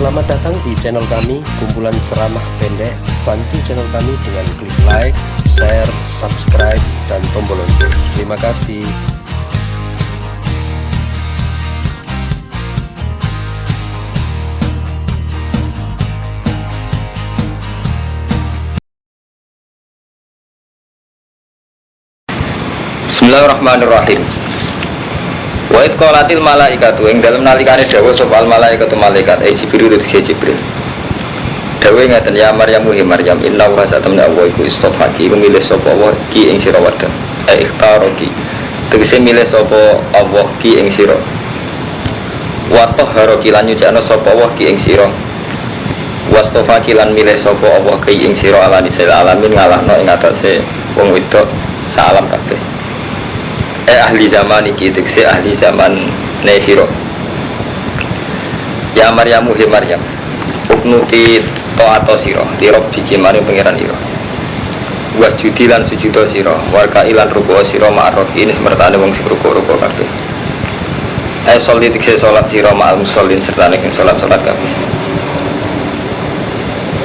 Selamat datang di channel kami, kumpulan ceramah pendek. Bantu channel kami dengan klik like, share, subscribe, dan tombol lonceng. Terima kasih. Bismillahirrahmanirrahim. Wa idh qalatil malaikatu ing dalem nalikane dawuh sapa al malaikatu malaikat Jibril Jibril. Dawuh ngaten ya Maryam he Maryam inna wa satamna wa iku istofaki milih sapa wa ki ing sira wadon. Ikhtaroki. Tegese milih sapa Allah ki ing sira. Wa tahharaki lan nyucikna sapa wa ki ing sira. Wastofaki lan milih sapa Allah ki ing sira alani sel alamin ngalahno ing atase wong wedok salam kabeh. Ahli zaman iki tekse ahli zaman nesiro. Ya Maryamu he Maryam uknuti ta'ato siro tirab biki maring pangeran ira wasjudi lan sujudo siro warka ilan ruku siro ma'arrof ini semertane wong sing ruku-ruku kabeh sholli tekse salat siro ma'al musallin serta nek salat-salat kabeh.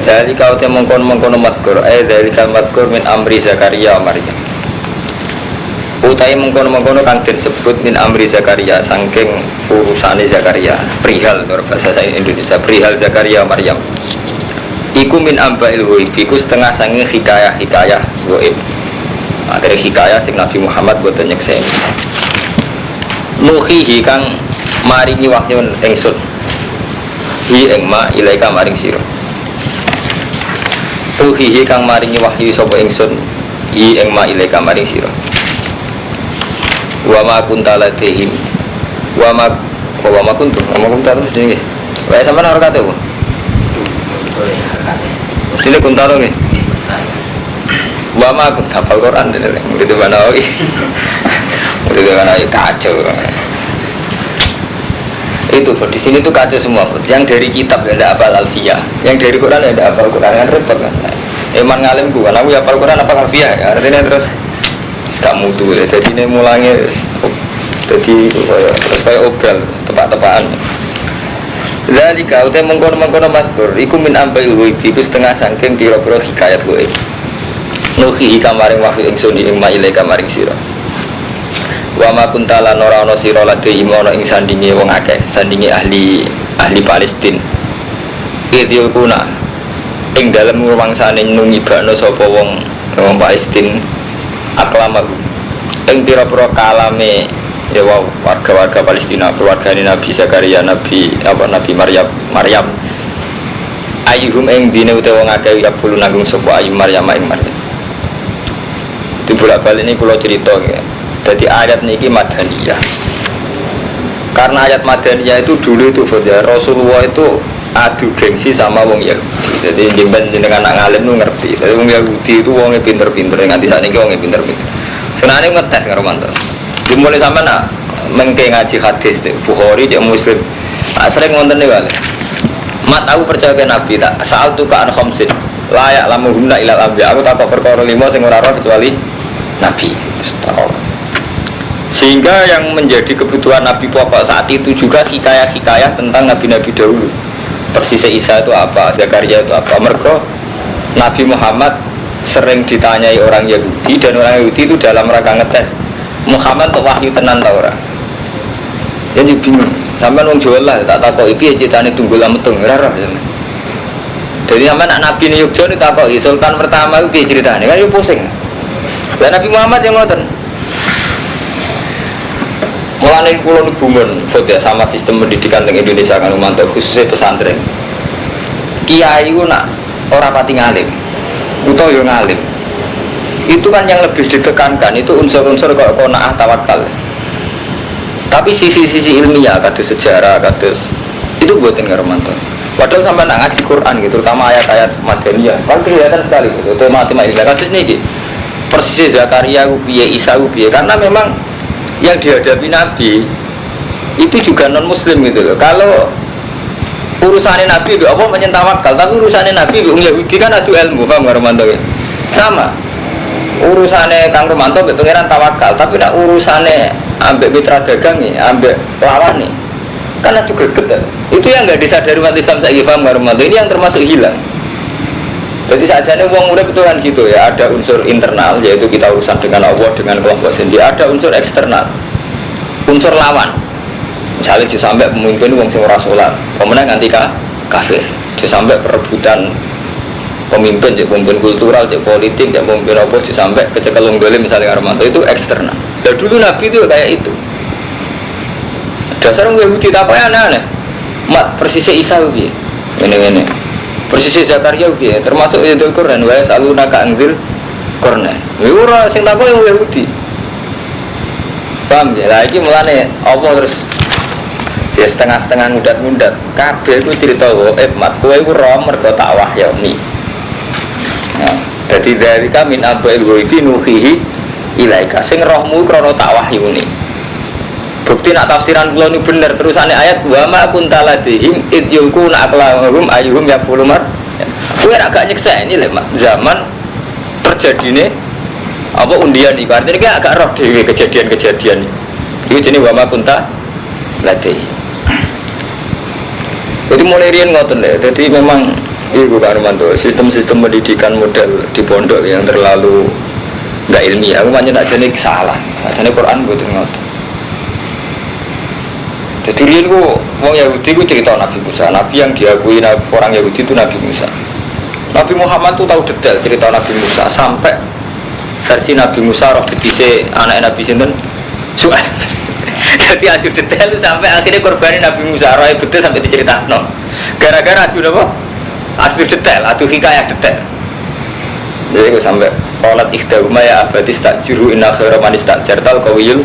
Jadi kau te mengkon-mengkon mazkur dari mazkur min amri Zakaria Maryam utai mengkono-mengkono kang disebut min amri Zakaria saking urusane Zakaria perihal menurut bahasa Indonesia perihal Zakaria Maryam iku min ambail ghaib iku setengah saking hikayah-hikayah ghaib akhirnya hikayah sing Nabi Muhammad boten nyekseni nuhihi kang maringi wahyu ingsun hi ing ma ilaika maring sira nuhihi kang maringi wahyu sapa ingsun hi ing ma ilaika maring sira wa ma kunta latihim wa ma kuntu terus nggih wae sampean ora kate Bu mestine kunta to nggih wa ma kunta hafal Quran dene gitu mana udah mana kacau itu di sini tuh kacau semua yang dari kitab ya ada hafal alfiyah yang dari Quran ya ada hafal Quran kan repot kan eman ngalim gua aku ya hafal Quran apa alfiyah ya artinya terus kamu tuh ya, jadi ini mulanya jadi terus kayak obral tepak-tepakan. Jadi kau teh mengkono mazkur, iku min ambai uibi iku setengah sangking piro-piro hikayat gue. Nuhi kamaring wahyu ingsun ing maile kamaring sira. Wa ma kuntalan ora ana sira lagi imono ing sandinge wong akeh, sandinge ahli Palestina. Idil kuna ing dalem rumangsane nungibakno sapa wong Palestina aklamahu yang pira-pira kalame ya warga-warga Palestina keluargane Nabi Zakaria Nabi Maryam ayyuhum ing dine utawa wong akeh ya bulu nanggung sapa ayu Maryam ing Maryam dibolak-balik ini kula cerita ya. Jadi ayat niki madaniyah karena ayat madaniyah itu dulu itu Rasulullah itu adu gengsi sama wong Yahudi. Jadi jenengan anak ngalim nu ngerti. Jadi wong Yahudi itu wongnya pinter-pinter, nganti saat ini wongnya pinter-pinter. Sebenarnya ngetes nggak Romanto. Dimulai sama nak mengke ngaji hadis Bukhari cek Muslim. Sering ngonten nih balik. Mat aku percaya ke Nabi tak. Saat tu kan khamsin layak lamu guna ilal ambiya. Aku tak perkara 5 sing ora roh kecuali Nabi. Sehingga yang menjadi kebutuhan Nabi pokok saat itu juga hikayah-hikayah tentang Nabi-Nabi dahulu. Persisnya Isa itu apa, Zakaria itu apa. Mergo Nabi Muhammad sering ditanyai orang Yahudi dan orang Yahudi itu dalam rangka ngetes Muhammad untuk wahyu tenan ta ora. Jadi bingung. Sampeyan wong Jawa lah tak takoki piye critane tunggul metung ora roh. Jadi sampeyan anak Nabi ne Yogya ditakoki sultan pertama itu piye critane kan yo pusing. Lah Nabi Muhammad yang ngoten. Mulane kula niku bumen ya sama sistem pendidikan di Indonesia kan mantap khususnya pesantren. Kiai ku nak ora pati ngalim. Utawa yo ngalim. Itu kan yang lebih ditekankan itu unsur-unsur kok qanaah tawakal. Tapi sisi-sisi ilmiah kados sejarah kados itu buatin karo mantap. Padahal sampai nak ngaji Quran gitu, terutama ayat-ayat madaniyah. Kan kelihatan sekali gitu. Matematika kados niki. Persis Zakaria ku piye, Isa ku piye karena memang yang dihadapi Nabi itu juga non Muslim gitu loh. Kalau urusannya Nabi apa menyentawakal, tapi urusannya Nabi Yahudi kan adu ilmu, paham nggak Romanto ya? Sama. Urusannya Kang Romanto betul pangeran tawakal, tapi nak urusannya ambek mitra dagang nih, ambek lawan nih, Karena juga greget. Itu yang nggak disadari umat Islam saya paham Ramadan ini yang termasuk hilang. Jadi sajane wong urip itu kan gitu ya, ada unsur internal yaitu kita urusan dengan Allah dengan kelompok sendiri, ada unsur eksternal, unsur lawan. Misalnya sampai pemimpin wong sing ora salat, pemenang anti kafir. Sampai perebutan pemimpin, cek pemimpin kultural, cek politik, cek pemimpin apa, sampai kecekelung dolim misalnya Armanto itu eksternal. Dan dulu Nabi itu kayak itu. Dasar orang Yahudi apa yang aneh-aneh. Mat persisnya Isa ubi, ini. Persisnya Zakaria ubi, termasuk itu Quran. Wa saluna ka anzil Quran. Ora sing takok yang Yahudi. Paham ya? Lah iki mulane apa terus ya setengah-setengah ngudat-ngudat. Kabeh iku cerita mat kowe iku ro mergo tak wahyoni. Nah, jadi dari kami nabail ghaibi nuhihi ilaika sing rohmu krana tak wahyuni. Bukti nak tafsiran kula niku bener terusane ayat wa ma kunta ladihim id yulquna aqlahum ayyuhum yaqulu mar. Kowe agak nyeksa ini lho Mak. Zaman terjadine apa undian iki artine ki agak roh dhewe kejadian-kejadian iki. Iki jenenge wa ma kunta ladihim. Jadi mulai rian ngoten lho. Jadi memang iku kan mantu sistem-sistem pendidikan model di pondok yang terlalu enggak ilmiah. Aku banyak nak jenis salah. Jane Quran mboten ngoten. Jadi rian ku wong Yahudi ku cerita Nabi Musa. Nabi yang diakui orang Yahudi itu Nabi Musa. Nabi Muhammad tuh tahu detail cerita Nabi Musa sampai versi Nabi Musa roh betise anak Nabi sinten Su'aib. Jadi adu detail sampai akhirnya korbanin Nabi Musa roh betul sampai diceritakan. Gara-gara adu apa? Adu detail, adu hikayah detail. Jadi aku sampai qalat ikhdahuma ya abadi istajuru inna khaira man istajartal qawiyul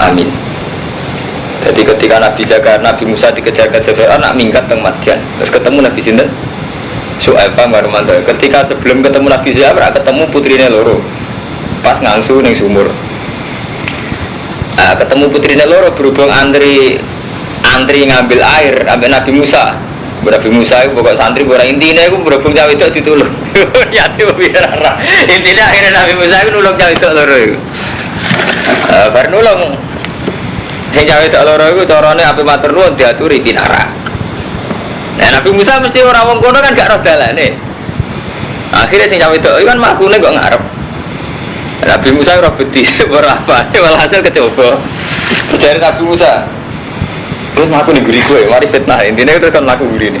amin. Jadi ketika Nabi Musa dikejar-kejar anak minggat teng Madian, terus ketemu Nabi sinten Su'aib Marmanto. Ketika sebelum ketemu Nabi Su'aib ketemu putrine loro. Pas ngangsu ning sumur. Ketemu putrine loro berhubung antri ngambil air ambek Nabi Musa. Nabi Musa itu pokok santri ora intine iku berhubung cawe itu ditulung. Ya itu biar intine akhirnya Nabi Musa itu nulung cawe itu loro iku. Bar nulung sing cawe itu loro iku carane ape matur nuwun diaturi kinara. Nah Nabi Musa mesti ora wong kono kan gak roh dalane. Akhirnya sing cawe itu kan makune kok ngarep. Nabi Musa ora betis ora apa, walhasil kecoba. Terus Nabi Musa terus aku negeri gue, mari fitnah intinya itu kan laku guri ini.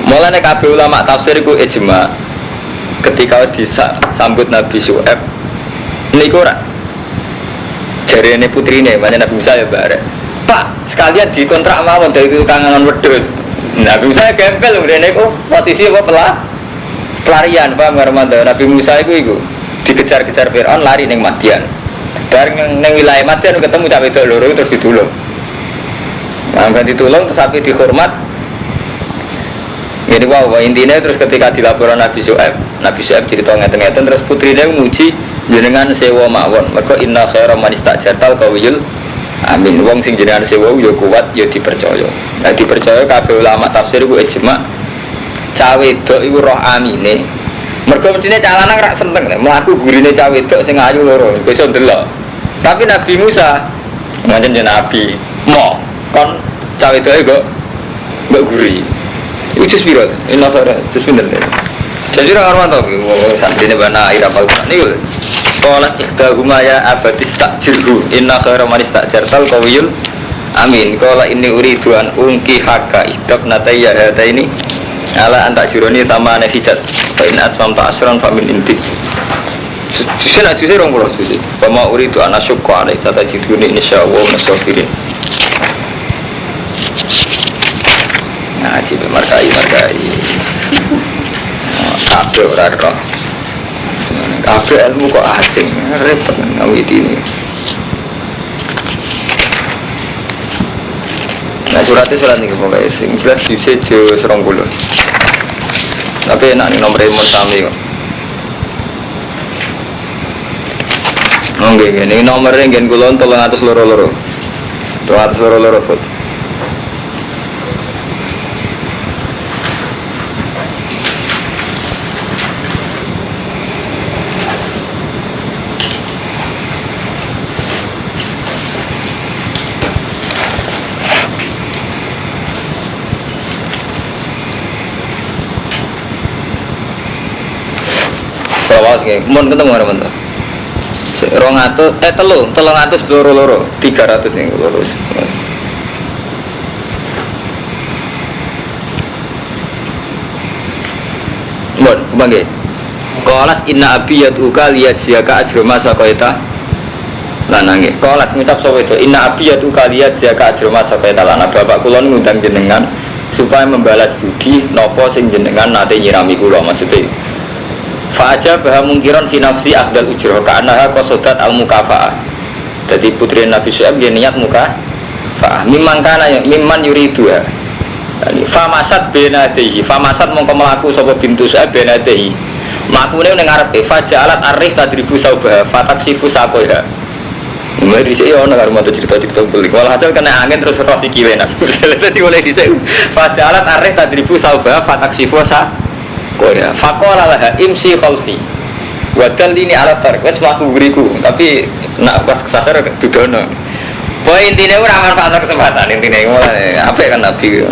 Mulanya kabeh ulama tafsir itu ijma ketika disambut Nabi Su'aib ini kurang jari ini putri ini, makanya Nabi Musa ya bareng Pak, sekalian dikontrak mawon dari kangen wedhus. Nabi Musa gempel ini kok posisi apa pelarian, paham nggak Nabi Musa itu dikejar-kejar Fir'aun lari neng Madian bareng neng wilayah Madian ketemu cawe itu loro terus ditulung. Nah, kan ditolong terus sampai dihormat. Ini wow, intinya terus ketika dilaporkan Nabi Su'aib cerita ngeten-ngeten terus putrinya muji jenengan sewa mawon. Mergo inna khaira man istajartal qawiyul amin. Wong sing jenengan sewa yo kuat yo dipercaya. Nah dipercaya kabeh ulama tafsir ku ijma. Cawe wedok iku roh amine. Mergo mestine cah lanang rak seneng mlaku gurine cah wedok sing ayu loro iso ndelok. Tapi Nabi Musa ngajen Nabi mo kon cawe itu kok mbak guri itu jus biru ini novel jus bener deh jadi orang tau saat ini bana air apa ini kolat ikhdahuma ya abadis takjirhu inna khaira man istajartal qawiyul amin kola ini uridu an ungki haka ihdab nataya hata ini ala antak juroni sama anehijat fa in asmam ta'asran fa min intik jusnya nak jusnya orang pulau jusnya fama uridu an asyukku alaih sata jiduni insya'Allah nasofirin. Ngaji markai kabeh ora roh kabeh ilmu kok asing repot ngawit ini. Nah surat ini pokoknya sing jelas diisi jo 20 tapi enak nih nomor remote sami kok nggih ini nomornya ngen kulon 300 loro-loro 300 loro-loro foto. Awas nggih, mun ketemu teman tuh. 300 loro 300 nih lurus. Mun kemangge. Qalas inna abi yatuka liyajziyaka ajrama saqaita lanange. Qalas ngucap sapa itu inna abi yatuka liyajziyaka ajrama saqaita lana. Bapak kula ngundang jenengan supaya membalas budi napa sing jenengan nate nyirami kula maksudnya. Fa aja bah mungkiran fi nafsi akhdal ujrah ka'annaha qasadat al mukafaah. Jadi putri Nabi Syuaib dia niat mukafaah mimman yuridu ya. Famasat benadehi famasat mongko melaku sapa bintu Syuaib benadehi makune ning ngarepe fajalat arif tadribu saubah fataksifu sakoha. Mulai dhisik ya ana karo maca cerita-cerita kulik. Walhasil kena angin terus rosi kiwe Nabi. Dadi mulai dhisik fajalat arif tadribu saubah fataksifu sakoha. Faqala laha imsi khalfi wa dallini ala tarq wis mlaku ngriku tapi nak pas kesasar dudono. Poin intine ora manfaat kesempatan intine mulai apik kan Nabi.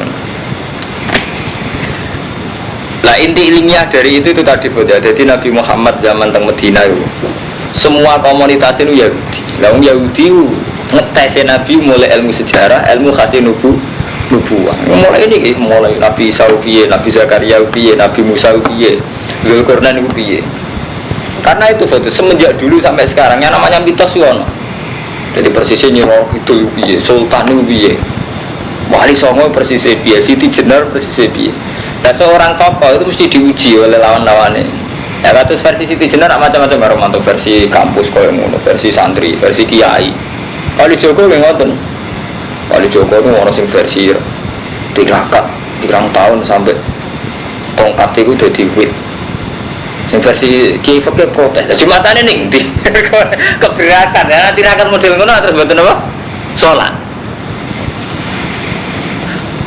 Lah inti ilmiah dari itu tadi ya. Jadi Nabi Muhammad zaman teng Medina itu semua komunitas itu Yahudi. Lah Yahudi ngetes Nabi mulai ilmu sejarah, ilmu khasin nubuwah. Mulai ini mulai Nabi Isa piye, Nabi Zakaria piye, Nabi Musa piye, Zulkarnain piye. Karena itu semenjak dulu sampai sekarang yang namanya mitos itu ono. Jadi persisnya Nyiro itu piye, Sultan piye, Wali Songo persisnya piye, Siti Jenar persisnya piye. Nah seorang tokoh itu mesti diuji oleh lawan-lawannya. Ya kados versi Siti Jenar macam-macam Romanto versi kampus koyo ngono, versi santri, versi kiai. Wali Joko nggih ngoten. Wali Joko itu ono sing versi tirakat, 3 tahun sampai tongkat itu dadi wit. Sing versi kiai fakir protes. Jumatane ning ndi? Keberatan ya tirakat model ngono terus mboten apa? Salat.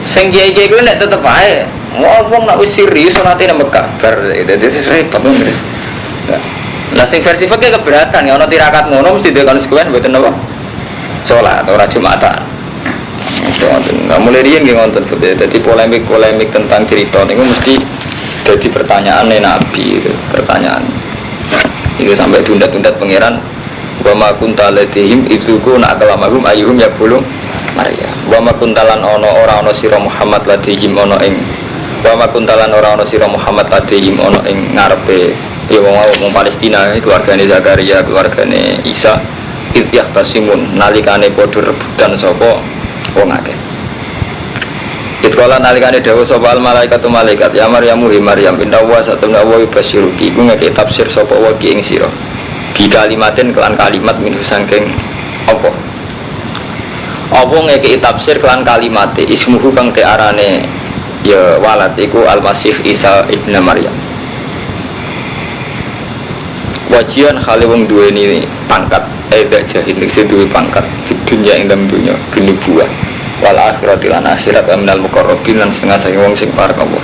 Sing kiai-kiai kuwi nek tetep ae ngomong nak wis serius nanti nang Mekah bar dadi repot ngono. Lah sing versi fakir keberatan ya ana tirakat ngono mesti dhewe konsekuens mboten apa? Salat ora Jumatan. Nah, mulai riyen nggih wonten dadi polemik tentang cerita niku mesti jadi pertanyaan Nabi itu, pertanyaan. Itu sampai tunda-tunda pangeran wa ma kunta ladihim idzuku nak kalamahum ayyuhum yaqulu Maria. Wa ma kuntalan ora ana sira Muhammad ladihim ana ing wa ma kuntalan ora ana sira Muhammad ladihim ana ing ngarepe ya wong Palestina keluargane Zakaria, keluargane Isa ityah tasimun nalikane padha rebutan sapa wong akeh. Itkola nalikane dawuh sapa al malaikatu malaikat ya Maryam Maryam inna wa satuna wa yubasyiruki iku ngeke tafsir sapa wa ki ing sira bi kalimatin kelan kalimat min saking apa ngeke tafsir kelan kalimate ismuhu kang tearane ya walad iku al-Masih Isa ibnu Maryam wajian khale wong duweni pangkat dak jahil sing duwe pangkat di dunya ing dalem dunya binubuwah wal akhirat lan akhirat aminal muqarrabin lan setengah saking wong sing parek Allah.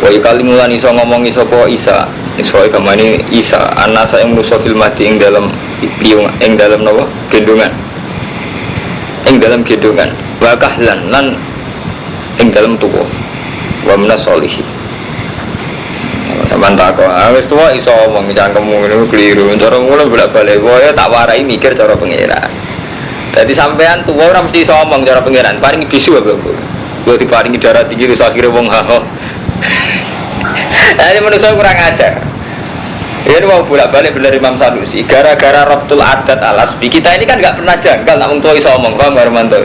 Wa kalimulan iso ngomongi sapa Isa iso kamane Isa ana saeng manusa fil mati ing dalem ing dalem napa gendongan wa kahlan lan ing dalem tuwa wa minas solihin. Mantap kok, wis tuwa iso omong cangkemmu ngono keliru. Cara ngono bolak-balik kowe tak warai mikir cara pengira. Jadi sampean tuwa ora mesti iso omong cara pengiran, paringi bisu apa Bu. Gua diparingi darah tinggi terus akhire wong haho. Ini manusia kurang ajar. Ini mau bolak-balik bener Imam Sanusi gara-gara Rabtul Adat Alasbi. Kita ini kan enggak pernah janggal nak wong tuwa iso omong, paham Romanto.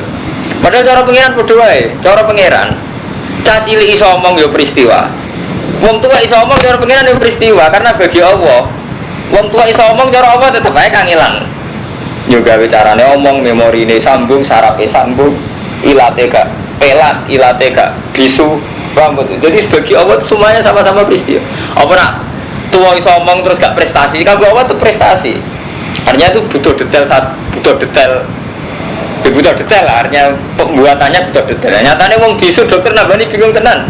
Padahal cara pengiran padha wae, cara pengiran. Cah cilik iso omong ya peristiwa. Wong tua iso omong cara pengiran ya peristiwa karena bagi Allah. Wong tua iso omong cara Allah tetep ae kangelan. Juga bicarane omong memorine sambung, sarape sambung, ilate gak pelat, ilate gak bisu, rambut. Jadi bagi Allah semuanya sama-sama peristiwa. Apa nak tua iso omong terus gak prestasi? Kanggo Allah itu prestasi. Artinya itu butuh detail artinya pembuatannya butuh detail. Nyatane wong bisu dokter nambani bingung tenan.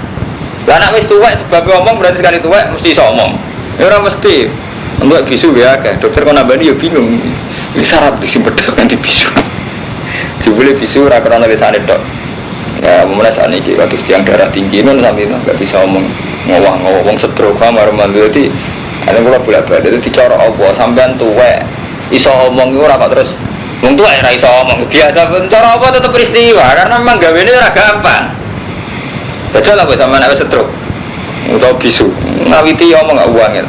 Lah anak wis tuwek sebab omong berarti sekali tuwek mesti iso omong. Ya ora mesti. Mbok bisu ya akeh. Dokter kok nambani ya bingung. Iki syarat disimpen nanti bisu. Jebule bisu ora krana lesane tok. Ya mulai saat ini waktu tiang darah tinggi men sampe enggak bisa omong. ngowang wong stroke kamar mandi dadi ana kula bolak-balik dadi cara apa sampean tuwek iso omong iku ora kok terus wong tuwek ora iso omong biasa cara apa tetep peristiwa karena memang gawene ora gampang. Betul apa sampean wis stroke utawa bisu ngawiti omong gak uangil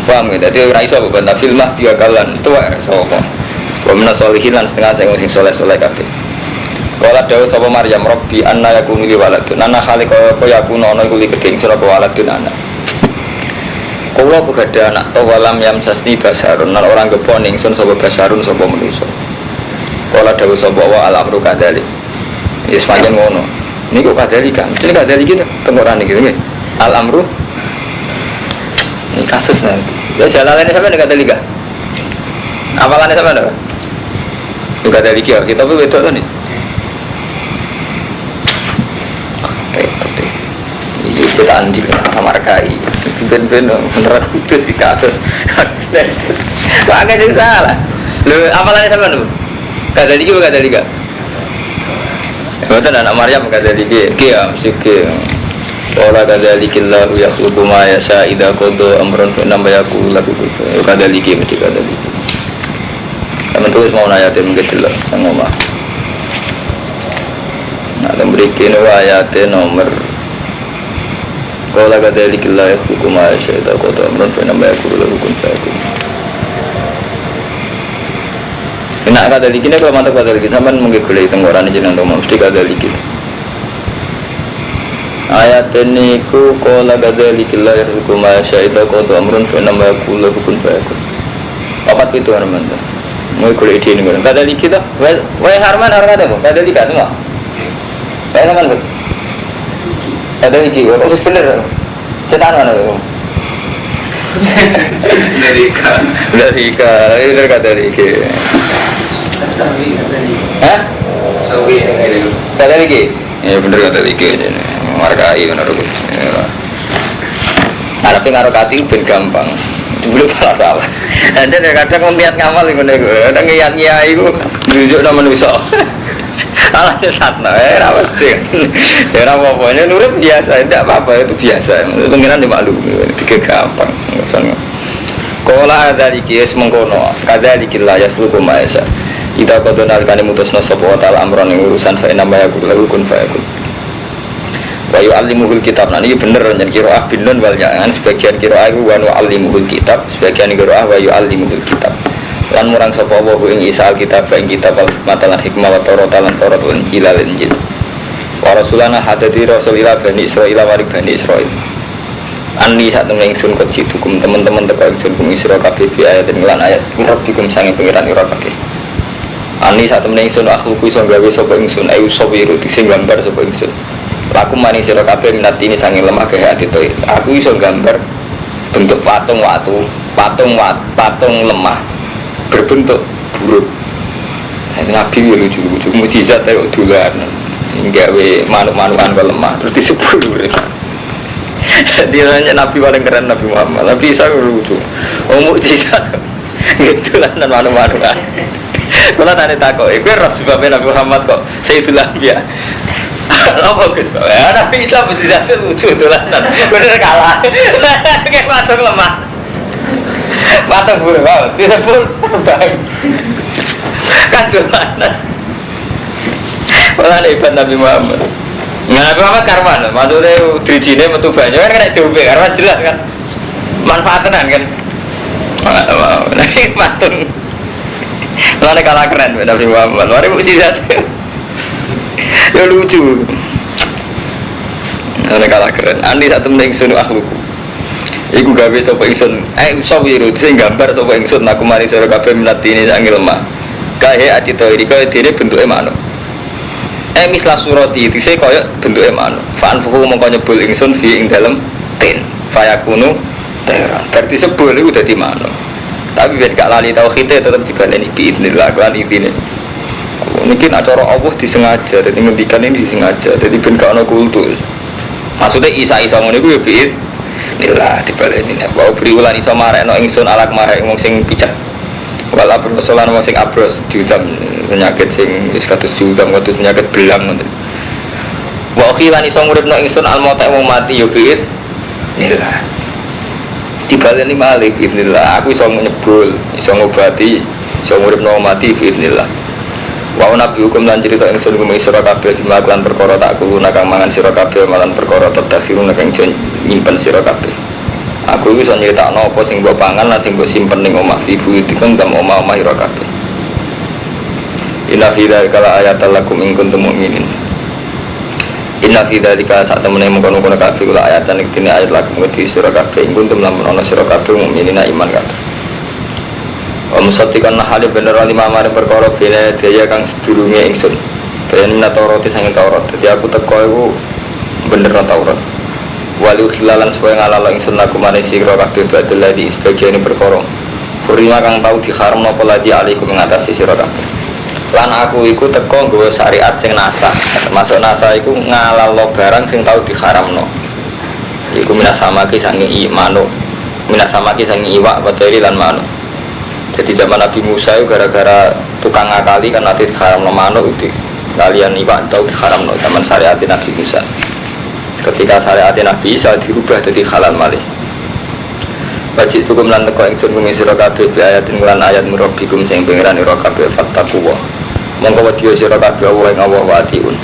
paham ya, jadi ora iso bantah filmah 3 kalan tuwek ora iso omong wa min sholihin lan setengah sing soleh-soleh kabeh. Kala dawuh sapa Maryam Rabbi anna yakunu li waladun ana khaliqa kaya yakunu ana iku li keding sira waladun anak. Kula kegada anak to walam yam sasni basarun lan orang gepon ingsun sapa basarun sapa manusa. Kala dawuh sapa wa al-amru kadzalik. Wis pancen ngono. Niku kadzalik kan. Jadi kadzalik iki tengoran iki nggih. Al-amru ini kasus nih. Ya jalanannya sampai dekat Liga. Apalannya sampai ada? Dekat Liga. Kita pun betul kan nih. Repot deh. Ini kita anjing kamar kai. Ben-ben beneran kudus di kasus. Agak jadi salah. Lu apalannya sampai ada? Dekat Liga bukan dekat Liga. Betul anak Maryam dekat Liga. Kia mesti kia. Wala kadzalikillahu yakhluqu ma yasha idza qada amran fa inna ma yaqulu lahu kun fayakun. Kadzaliki mesti kadzaliki. Kamu tulis mau ayatin mungkin jelas ngomong. Nah, memberikan ayatin nomor. Wala kadzalikillahu yakhluqu ma yasha idza qada amran fa inna ma yaqulu lahu kun fayakun. Nah, kadzaliki ini kalau mantap kadzaliki sampean mungkin boleh tenggoran jeneng mesti kadzaliki. Ayat ini ku kola gadzalikillah yarzuqu ma yasha'u qad amrun fa inna ma yaqulu kun fayakun. Apa itu Arman? Mau kulit ini kan. Gadzaliki ta? Wahai Arman orang ada apa? Gadzaliki semua. Saya sama lu. Gadzaliki harus benar. Cetan mana tu? Dari gadzaliki. Sawi gadzaliki. Hah? Sawi Gadzaliki. Ya bener gadzaliki aja. Markai bener. Tapi ngarokati ben gampang. Dulu malah salah. Ada kadang ngeliat ngamal ngene iku. Kadang ngiyat-ngiyai iku nunjukno manusa. Alane satna ora mesti. Ora apa-apa, nurut biasa, tidak apa-apa itu biasa. Pengiran dimaklumi, itu gampang. Qala dzalika mengkono, kadzalika la yasluku ma'asa. Ida qadana kali mutusna sapa wa ta'ala amron ing urusan fa inna ma yakul kun fayakun. Wa yu'allimuhul kitab. Nah ini bener jan qiraah binun wal ja'an sebagian qiraah iku wa yu'allimuhul kitab, sebagian qiraah wa yu'allimuhul kitab. Lan murang sapa wa ing Isa alkitab ing kitab matalan hikmah wa Taurat lan Taurat wal Injil lan Injil. Wa rasulana hadati rasulillah bani Israil wa bani Israil. Ani sak temen ingsun kecil hukum teman-teman teko ingsun kum isra kabeh bi ayat lan ayat rabbikum sange pengiran ira kabeh. Ani sak temen ingsun akhluku iso gawe sapa ingsun ayu sawiru sing gambar sapa ingsun. Aku mani sira kabeh minat ini sange lemah ke hati toy. Aku iso gambar bentuk patung watu, patung lemah berbentuk buruk. Nabi lucu-lucu mukjizat ayo dolanan. Gawe manuk-manukan kok lemah terus disebut dia nanya Nabi paling keren Nabi Muhammad. Nabi Isa lucu. Oh mukjizat. Gitulah nan manuk-manukan. Kalau tadi takut, itu sebabnya Nabi Muhammad kok Sayyidul Anbiya. Apa Gus? Nabi Isa mukjizatnya lucu dolanan. Bener kalah. Kayak patung lemah. Patung buruk banget. Disebut kan dolanan. Malah hebat Nabi Muhammad. Nabi Muhammad karman, maksudnya dirijine metu banyak kan kena diombe karena jelas kan. Manfaatan kan. Nah, ini patung. Lalu kalah keren Nabi Muhammad. Mari mukjizat. Ya lucu. Lalu kalah keren. Andi satu mending sunu akhluku. Iku gawe sapa ingsun. Usawiru sing gambar sapa ingsun aku mari sira kabeh minati ini sange lemah. Kae atito iki kaya dene bentuke manuk. Mislah surati itu saya kaya bentuknya manuk. Fa'an fuhu mongko nyebul ingsun fi ing dalem tin. Fayakunu teran. Berarti sebul itu dadi manuk. Tapi biar gak lali tauhidnya tetap dibaleni biidznillah lan intine. Mungkin acara Allah disengaja, jadi ngendikan ini disengaja. Jadi ben gak ono kultus. Maksudnya isa ngono iku ya biidznillah dibaleni. Wa beri ulan iso marekno ingsun alak marek wong sing picek. Wala persoalan wong sing abros diutam penyakit sing wis kados diutam kados penyakit belang ngoten. Wa khilan iso nguripno ingsun almota wong mati yo biid bismillah. Dibaleni malih bismillah. Aku iso nyebul, iso ngobati, iso nguripno mati bismillah. Wa nabi hukum lan cerita ingsun gumeng sira kabeh lan perkara tak kuluna kang mangan sira kabeh malan perkara tadafiruna kang nyimpen sira kabeh. Aku iki iso nyritakno apa sing mbok pangan lan sing mbok simpen ning omah fi buyutikum tam omah-omah sira kabeh. Inna fi dzalika laayatal lakum in kuntum mu'minin. Inna fi dzalika sak temene mengkono-kono kabeh kula ayatan iki dene ayat lakum wedi sira kabeh in kuntum lamun ana sira kabeh mukminina iman kabeh. Musatikan nahali bener lima mari perkara bene daya kang sedurunge ingsun. Ben Taurat sing Taurat. Dadi aku teko iku bener Taurat. Wali khilalan supaya ngalalo ingsun laku manisi sira kabeh badal ladi sebagian perkara. Furima kang tau diharamno apa lagi alaikum ngatasi sira kabeh. Lan aku iku teko nggawa syariat sing nasah. Termasuk nasah iku ngalalo barang sing tau diharamno. Iku minasamaki sange manuk. Minasamaki sange iwak badari lan manuk. Jadi zaman Nabi Musa itu gara-gara tukang ngakali kan nanti diharam no manuk itu kalian iwak tahu diharam no zaman syariat Nabi Musa. Ketika syariat Nabi Isa dirubah jadi halal malih. Wajib tukum lan teko ingsun bengi sira kabeh bi ayatin lan ayat murabbikum sing pengiran ira kabeh fattaqwa. Monggo wedi sira kabeh Allah ing Allah wa atiun.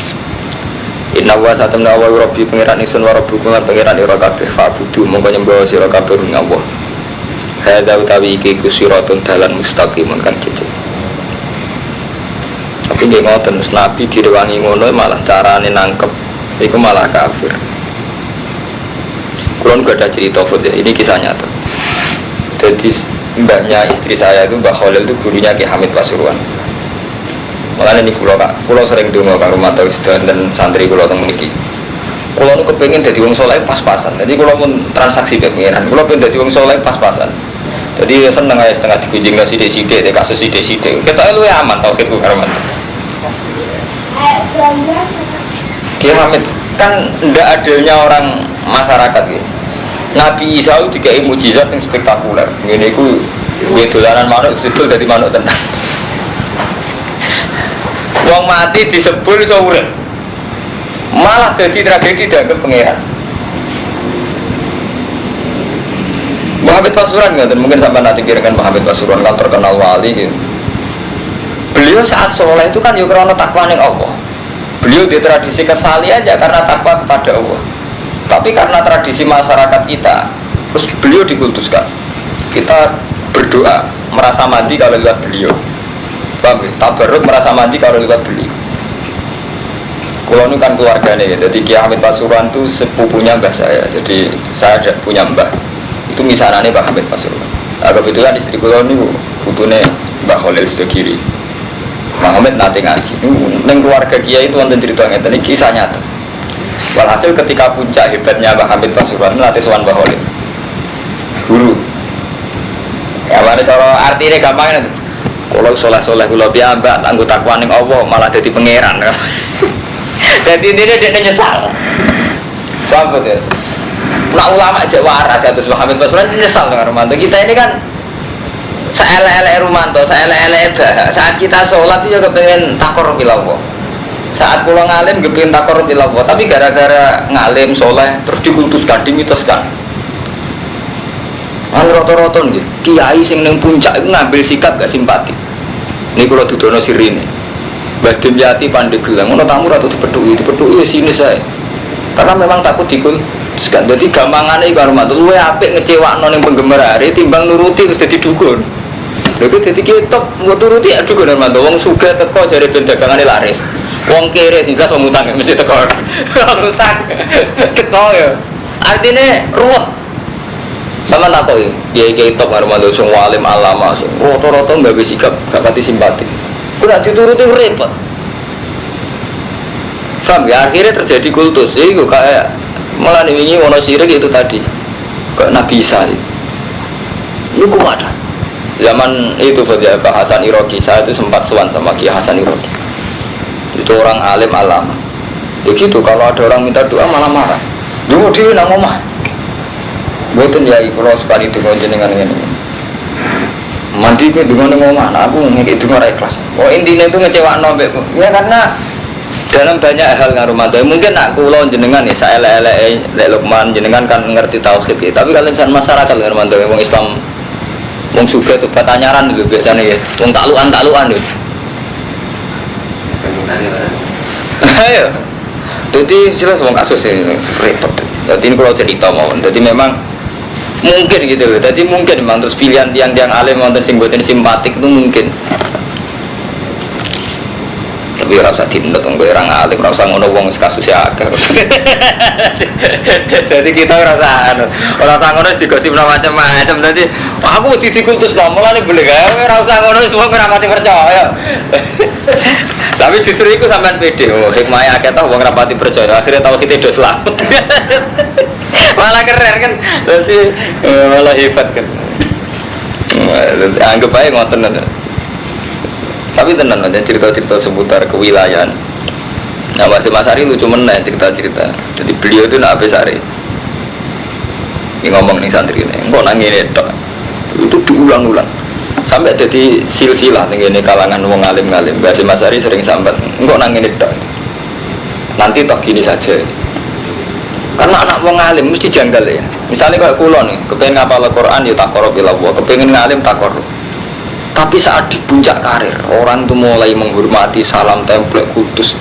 Inna wa satamna wa rabbi pengiran ingsun wa rabbukum lan pengiran ira kabeh fa'budu monggo nyembah sira kabeh ing Allah. Hadza utawi iki kusiratun dalan mustaqimun kan cecek. Tapi dia ngoten Nabi direwangi ngono malah carane nangkep iku malah kafir. Kulon gak ada cerita ya, ini kisah nyata. Jadi mbaknya istri saya itu Mbak Khalil itu gurunya Ki Hamid Pasuruan. Makanya ini pulau sering dungo karo mata wisdan dan santri pulau temen iki. Kulo nu kepengin dadi wong saleh pas-pasan. Jadi kulo pun transaksi ke pengiran. Kulo pengen dadi wong saleh pas-pasan. Jadi seneng aja setengah dikunjing ke sidik-sidik, kasus sidik-sidik. Kita lu ya aman tauhid ku karo mantu. Ki Hamid kan ndak adilnya orang masyarakat ya. Nabi Isa itu dikai mukjizat yang spektakuler. Ngene iku duwe dolanan manuk sedul dadi manuk tenan. Wong mati disebul iso urip. Malah jadi tragedi dianggap pangeran. Muhammad Pasuruan nggak, mungkin sampai nanti kirakan Muhammad Pasuruan kan terkenal wali gitu. Beliau saat soleh itu kan juga karena takwa ning Allah. Beliau di tradisi kesali aja karena takwa kepada Allah. Tapi karena tradisi masyarakat kita, terus beliau dikultuskan. Kita berdoa merasa mandi kalau lihat beliau. Paham ya? Tabarruk merasa mandi kalau lihat beliau. Kalau ini kan keluarganya ya, jadi Ki Hamid Pasuruan itu sepupunya mbah saya. Jadi saya ada punya mbah. Itu misalnya Mbak Hamid Pasuruan. Nah, kebetulan istri kulo ini putune Mbak Khalil Sedekiri. Mbak Hamid nanti ngaji. Neng keluarga Kiai itu wonten cerita ngeten iki kisah nyata. Walhasil ketika puncak hebatnya Mbak Hamid Pasuruan melatih sowan Mbak Khalil. Guru. Ya mari cara artine gampang. Kalau soleh-soleh kula piyambak anggo takwa ning Allah malah dadi pangeran. Jadi dia nyesal. Paham betul? Nah ulama aja waras ya terus Muhammad Pasuruan nyesal dengan Romanto. Kita ini kan seelek-elek Romanto, seelek-elek saat kita sholat itu juga pengen takor bilawah. Saat pulang ngalim pengen takor bilawah. Tapi gara-gara ngalim soleh terus dikultuskan, dimitoskan. Roto-roto nih, kiai sing neng puncak itu ngambil sikap gak simpati. Ini kalau dudono sirine. Badim Yati pandai gelang, mana tamu atau dipedui sini saya. Karena memang takut dikul. Jadi gampangannya itu Romanto, lu apik ngecewakno ning penggemar hari timbang nuruti terus dadi dukun. Lha iku dadi ketok mau turuti ya dukun Romanto. Wong sugih teko jare ben dagangane laris. Wong kere sing wong utang mesti teko. Utang teko ya. Artine ruwet. Sama takoki, kiai-kiai top Romanto sing walim alama sing rata-rata enggak wis sikap gak pati simpati. Ora dituruti repot. Paham ya, akhirnya terjadi kultus. Itu kayak malah ini wono sirik itu tadi ke Nabi Isa itu ada zaman itu Pak Hasan Iraqi. Saya itu sempat sowan sama Ki Hasan Iraqi. Itu orang alim alama begitu, kalau ada orang minta doa malah marah dulu dia nang omah mboten ya kalau sekali itu jenengan ngene mandi ke dengan omah aku ngekek donga ra ikhlas. Oh intinya itu ngecewakno mbek ya karena dalam banyak hal ngaruh mantu. Mungkin nak kula jenengan nih saya elek-elek lek Lukman jenengan kan ngerti tauhid ya. Tapi kalau insan masyarakat ngaruh mantu wong Islam wong sugih tuh batanyaran dulu biasanya ya. Wong taklukan lho. Ayo. Jadi jelas wong kasus ini repot. Jadi ini kalau cerita mau. Jadi memang mungkin gitu. Jadi mungkin memang terus pilihan tiang-tiang alim wonten sing boten simpatik itu mungkin. Tapi ora usah dinut wong kowe ora ngalim, ora usah ngono wong kasus ya akeh. Jadi kita ora usah ngono digosipno macam-macam. Dadi aku mesti dikultusno mulane boleh gawe ora usah ngono semua ora mati percaya. Tapi justru itu sampean pede, hikmahnya akeh tau wong ora pati percaya, akhirnya tau kita do selamat. Malah keren kan. Dadi malah hebat kan. Anggap aja ngoten. Tapi tenang aja cerita-cerita seputar kewilayahan. Nah Mas Ari lucu meneh cerita-cerita. Jadi beliau itu nak Sari. Ini ngomong nih santri ini, kok nangis itu diulang-ulang. Sampai jadi silsilah nih kalangan wong alim-alim. Mas Ari sering sambat, kok nangis itu. Nanti toh gini saja. Karena anak wong alim mesti janggal ya. Misalnya kayak kulo nih, kepengen ngapal Al-Quran ya takorob ilallah, kepengen ngalim takorob. Tapi saat di puncak karir, orang tuh mulai menghormati salam template kudus.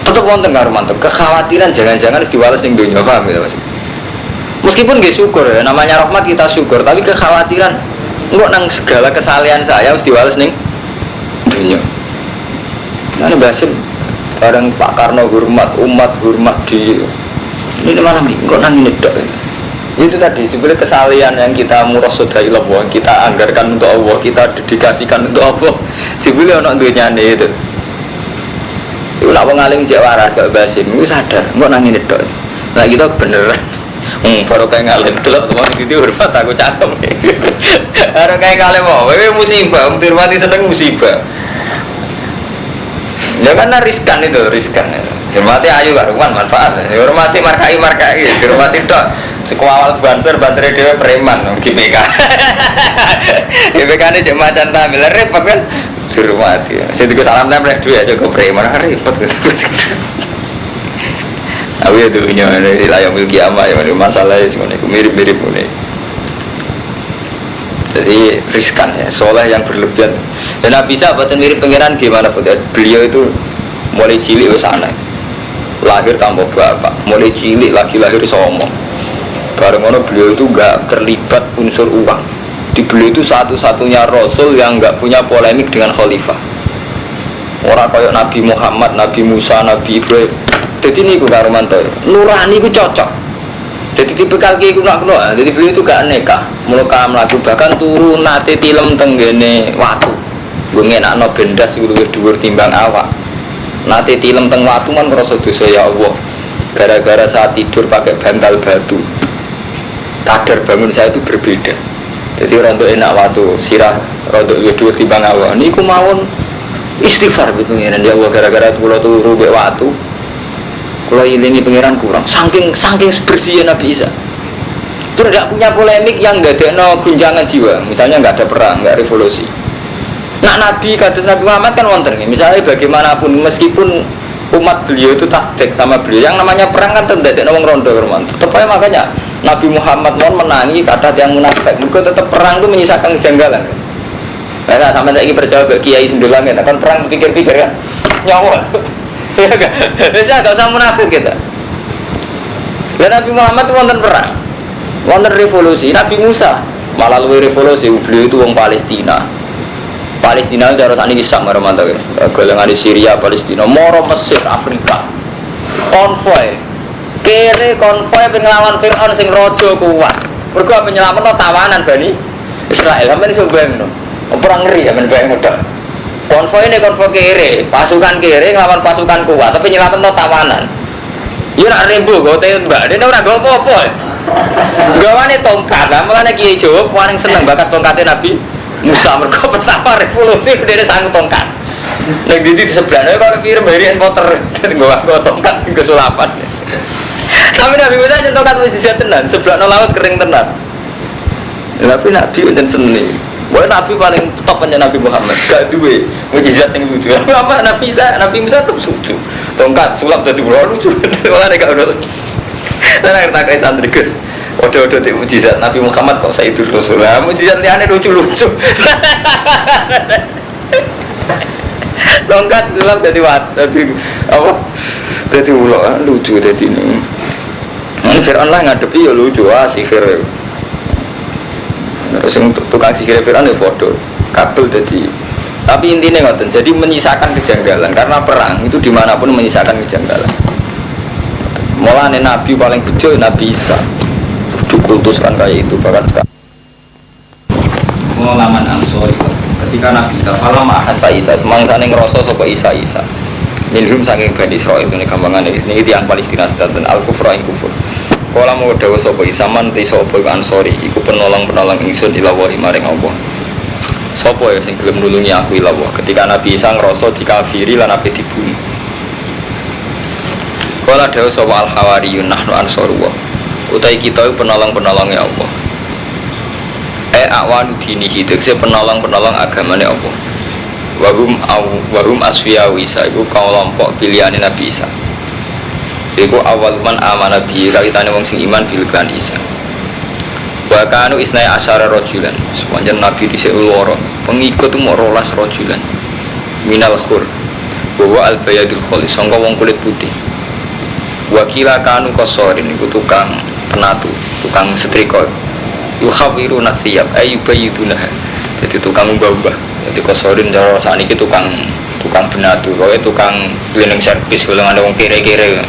Tetap wonten karo mantep. Kekhawatiran jangan-jangan diwales ning dunya, paham ya Mas? Meskipun nggih syukur ya, namanya rahmat kita syukur, tapi kekhawatiran engko nang segala kesalahan saya harus diwales ning dunya. Nah, bahasin bareng Pak Karno hormat, umat hormat di ini malam ini, engko nang ini tok. Itu tadi sebenarnya kesalahan yang kita murasodai Allah, kita anggarkan untuk Allah, kita dedikasikan untuk Allah. Sebenarnya orang dunyane itu. Itu nak mengalim jek waras gak basim, itu sadar, kok nangin itu. Nah kita kebenaran. Baru kayak ngalim delok teman gitu hormat aku cakep. Baru kayak ngalim mau, musibah, hormati seneng musibah. Ya karena riskan itu, riskan. Hormati ayu gak ruan manfaat. Hormati markai, hormati tok. Sekolah banser dewe preman GPK. GPK ini cek macan tampil repot kan. Hormati. Saya juga salam tempel dua aja ke preman repot. Aku ya dulunya ini layang milki ama ya masalah mirip-mirip ini. Jadi riskan ya, soleh yang berlebihan. Dan bisa buatan mirip pengiran gimana pun. Beliau itu mulai cilik ke sana. Lahir tanpa bapak, mulai cilik lagi lahir sombong. Bareng ono beliau itu gak terlibat unsur uang. Di beliau itu satu-satunya Rasul yang gak punya polemik dengan khalifah. Orang kayak Nabi Muhammad, Nabi Musa, Nabi Ibrahim. Jadi ini gue karumanto. Nurani gue cocok. Jadi tipe kaki gue nak keluar. Jadi beliau itu gak neka. Mulai melaku bahkan turun nate tilem tenggene watu. Gue ngenak no bendas gue lebih dhuwur timbang awak. Nate tilem teng watu man ngerasa dosa ya Allah. Gara-gara saat tidur pakai bantal batu. Kadar bangun saya itu berbeda. Jadi rontok enak waktu sirah rontok dua timbang awal. Ini aku mawon istighfar pengiran ya Allah gara-gara pulau turu be waktu. Kalau ilingi pengiran kurang. Saking bersihnya Nabi Isa. Terus tidak punya polemik yang nggak ada gunjangan jiwa. Misalnya nggak ada perang, nggak revolusi. Nah Nabi kata Nabi Muhammad kan wonten nih. Misalnya bagaimanapun meskipun umat beliau itu taktik sama beliau, yang namanya perang kan tidak ada wong rondo bermantu. Tetap aja makanya Nabi Muhammad mau menangi kata yang munafik. Mereka tetap perang itu menyisakan kejanggalan. Nah, sampai saya percaya ke Kiai Sendulang ya, kan perang pikir-pikir kan nyawa. Ya enggak. Saya enggak usah munafik kita. Dan Nabi Muhammad itu wonten perang. Wonten revolusi. Nabi Musa malah luwih revolusi, beliau itu wong Palestina. Palestina itu harus aneh sama romantik. Golongan di Syria, Palestina, Moro, Mesir, Afrika. Konvoy. Kere konvoy pengelawan Fir'aun sing rojo kuat. Mergo penyelametno tawanan Bani Israel. Sampeyan iso bayangno. Perang ngeri ya men bayang modal. Konvoy ini konvoy kere, pasukan kere ngelawan pasukan kuat tapi nyelametno tawanan. Yo nak rembo gote Mbak, dene ora nggo apa-apa. Gawane tongkat, mulane Kiai Jawa paling seneng bakas tongkate Nabi Musa mergo pertama revolusi dene sang tongkat. Nek di sebelahnya kok kira barian motor nggo tongkat kesulapan. Tapi Nabi Musa contohkan mujizat tenan, sebelah laut kering tenan. Tapi Nabi dan seni. Wah Nabi paling top aja Nabi Muhammad. Gak duwe mujizat yang lucu. Apa Nabi Musa tetap suci. tongkat sulap dadi ulo lucu. Malah nek udah. Lah tak kaya santri Gus. Odo-odo di mujizat Nabi Muhammad kok Sayyidul Rasul. Lah mujizat liyane lucu-lucu. Tongkat sulap dadi apa? Dadi ulo lucu dadi ini. Fir'aun lah ngadepi ya lucu sihir. Terus yang tukang sihir Fir'aun ya bodoh kabel jadi. Tapi intinya ngoten, jadi menyisakan kejanggalan karena perang itu dimanapun menyisakan kejanggalan. Mulane Nabi paling bejo Nabi Isa dikultuskan kayak itu bahkan sekarang. Pengalaman Ansori ketika Nabi Isa falama ahassa Isa semangsane ngrasa sapa Isa minhum saking Bani Israil ini gampangane ini tiyang Palestina dan al-kufra ing kufur. Kala mau dawuh sapa Isa man te sapa Ansori iku penolong-penolong ingsun ila wa maring Allah. Sapa ya sing gelem nulungi aku ila wa ketika Nabi Isa ngrasa dikafiri lan ape dibunuh. Kala dawuh sapa al-hawariyun nahnu ansarullah. Utai kita penolong-penolongnya Allah. Awan dinihi tegese penolong-penolong agamane Allah. Wahum asfiyawi Isa iku kelompok pilihane Nabi Isa. Iku awal man amana bi kalitane wong sing iman bil kan Isa. Wa kanu isnai asyara rajulan. Sepanjang Nabi dhisik loro, pengikut mu 12 rajulan. Minal khur. Wa al bayadul khalis sangka wong kulit putih. Wakila kanu qasarin iku tukang penatu, tukang setrika. Yuhawiru nasiyab ayyubayidunah. Jadi tukang ubah-ubah. Jadi qasarin cara sakniki tukang penatu, kowe tukang cleaning service golongane wong kere-kere.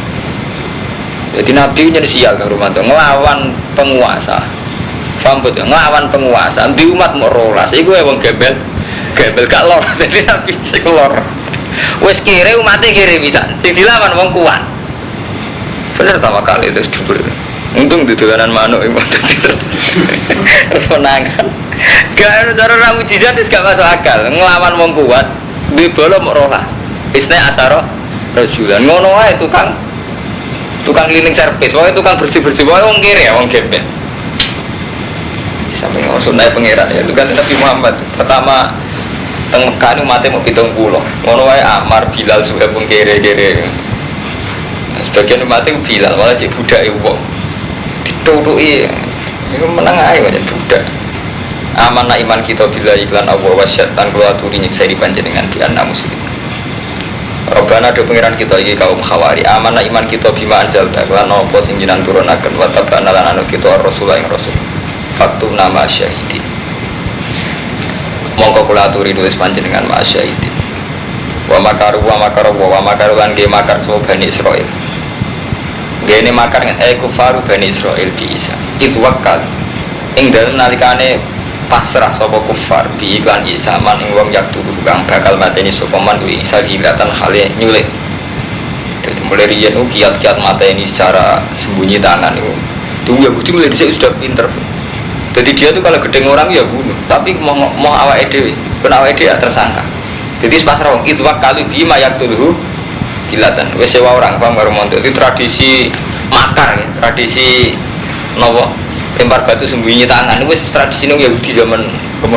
Jadi Nabi jadi sial ke rumah itu ngelawan penguasa. Paham betul? Ngelawan penguasa. Di umat mau rolas. Iku ya wong gembel gak lor. Jadi Nabi sing lor. Wes kere umatnya kere bisa. Sing dilawan wong kuat. Bener sama kali itu dulu. Untung di dolanan manuk iku terus menangan. Gak cara ra mujizat wis gak masuk akal. Ngelawan wong kuat di bola mau rolas. Isna asara rajulan. Ngono wae tukang cleaning service, pokoknya tukang bersih-bersih, pokoknya wong kiri ya, wong gembel. Sampai sunnah pengiran ya, itu kan Nabi Muhammad pertama teng Mekah itu mati mau 70. Ngono wae Ammar Bilal sudah pun kiri-kiri. Sebagian mati Bilal malah cek budak wong. Ditutuki. Iku menang ae wae budak. Amanah iman kita bila iklan Allah wasyatan kula aturi nyiksa di panjenengan di anak muslim. Robbana do pengiran kita iki kaum khawari amanah iman kita bima anzalta lan apa sing jenengan turunaken wa tabana lan anu kita rasul ing rasul faktum nama syahidin mongko kula aturi nulis panjenengan ma syahidin wa makaru lan ge makar sapa Bani Israil gene makar kufaru Bani Israil bi Isa idwakal ing dalem nalikane pasrah sapa kufar bi iklan Isa man ing wong yak tuku kang bakal mateni sapa man kuwi Isa hilatan hale nyulik. Dadi mulai riyen kiat-kiat mateni secara sembunyi tangan itu. Tuh Yahudi mulai dhisik sudah pinter. Jadi dia tuh kalau gedeng orang ya bunuh, tapi mau awake dhewe, ben awake dhewe tersangka. Jadi pasrah wong itu kali bi mayak tuh hilatan. Wis sewa orang paham karo mondok. Itu tradisi makar ya, tradisi nopo? Lempar batu sembunyi tangan itu tradisi nang Yahudi zaman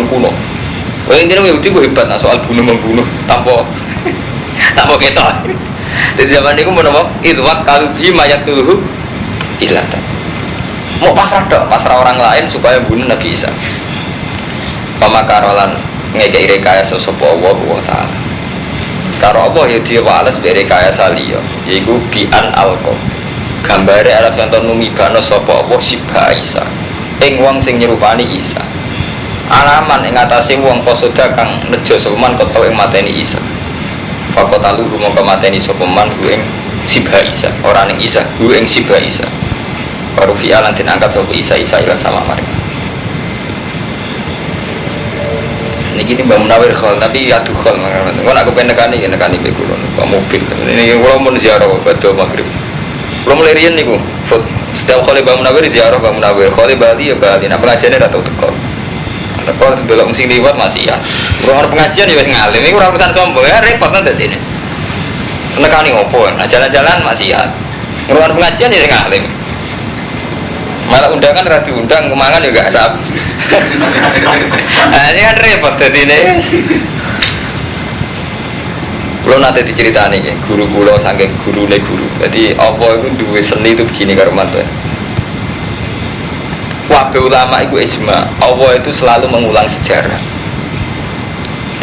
kuno. Wah intinya Yahudi gue hebat nah, soal bunuh-membunuh tanpa ketok. Jadi zaman itu menapa? Itu kalau bi mayat dulu hilatan. Mau pasrah orang lain supaya bunuh Nabi Isa. Pamakarolan ngekei rekayasa sapa Allah Ta'ala. Sekarang Allah ya dia wales rekayasa liya yaiku bi'an alqom. Gambare arep contoh numibano sapa apa sibha Isa. Ing wong sing nyerupani Isa. Alaman ing atase wong posoda kang nejo sapa man kota ing mateni Isa. Fakotalu mongko mateni sapa man ku ing sibha Isa, ora ning Isa, ku ing sibha Isa. Baru fi alan tin angkat sapa Isa ila sama mereka. Niki ini Mbak Munawir khol, tapi aduh khol. Kalau aku pengen nekani bekulon, pak mobil. Ini kalau mau ziarah betul maghrib. Kalau mulai rian nih setiap kali Mbak Munawir ziarah Mbak Munawir, kali Bali ya Bali. Nah pengajiannya dah tahu teko. Teko dulu mesti liwat masih ya. Orang pengajian ya wes ngalim. Ini kurang urusan sombong ya repot nanti sini. Nekani ngopo, nah jalan-jalan masih ya. Orang pengajian ya ngalim. Malah undangan rada diundang kemangan juga sab. Nah ini kan repot jadi ini. Kalau nanti diceritani ya, guru pulau saking guru. Jadi apa itu dua seni itu begini karo mantu. Wabah ulama itu ijma, Allah itu selalu mengulang sejarah.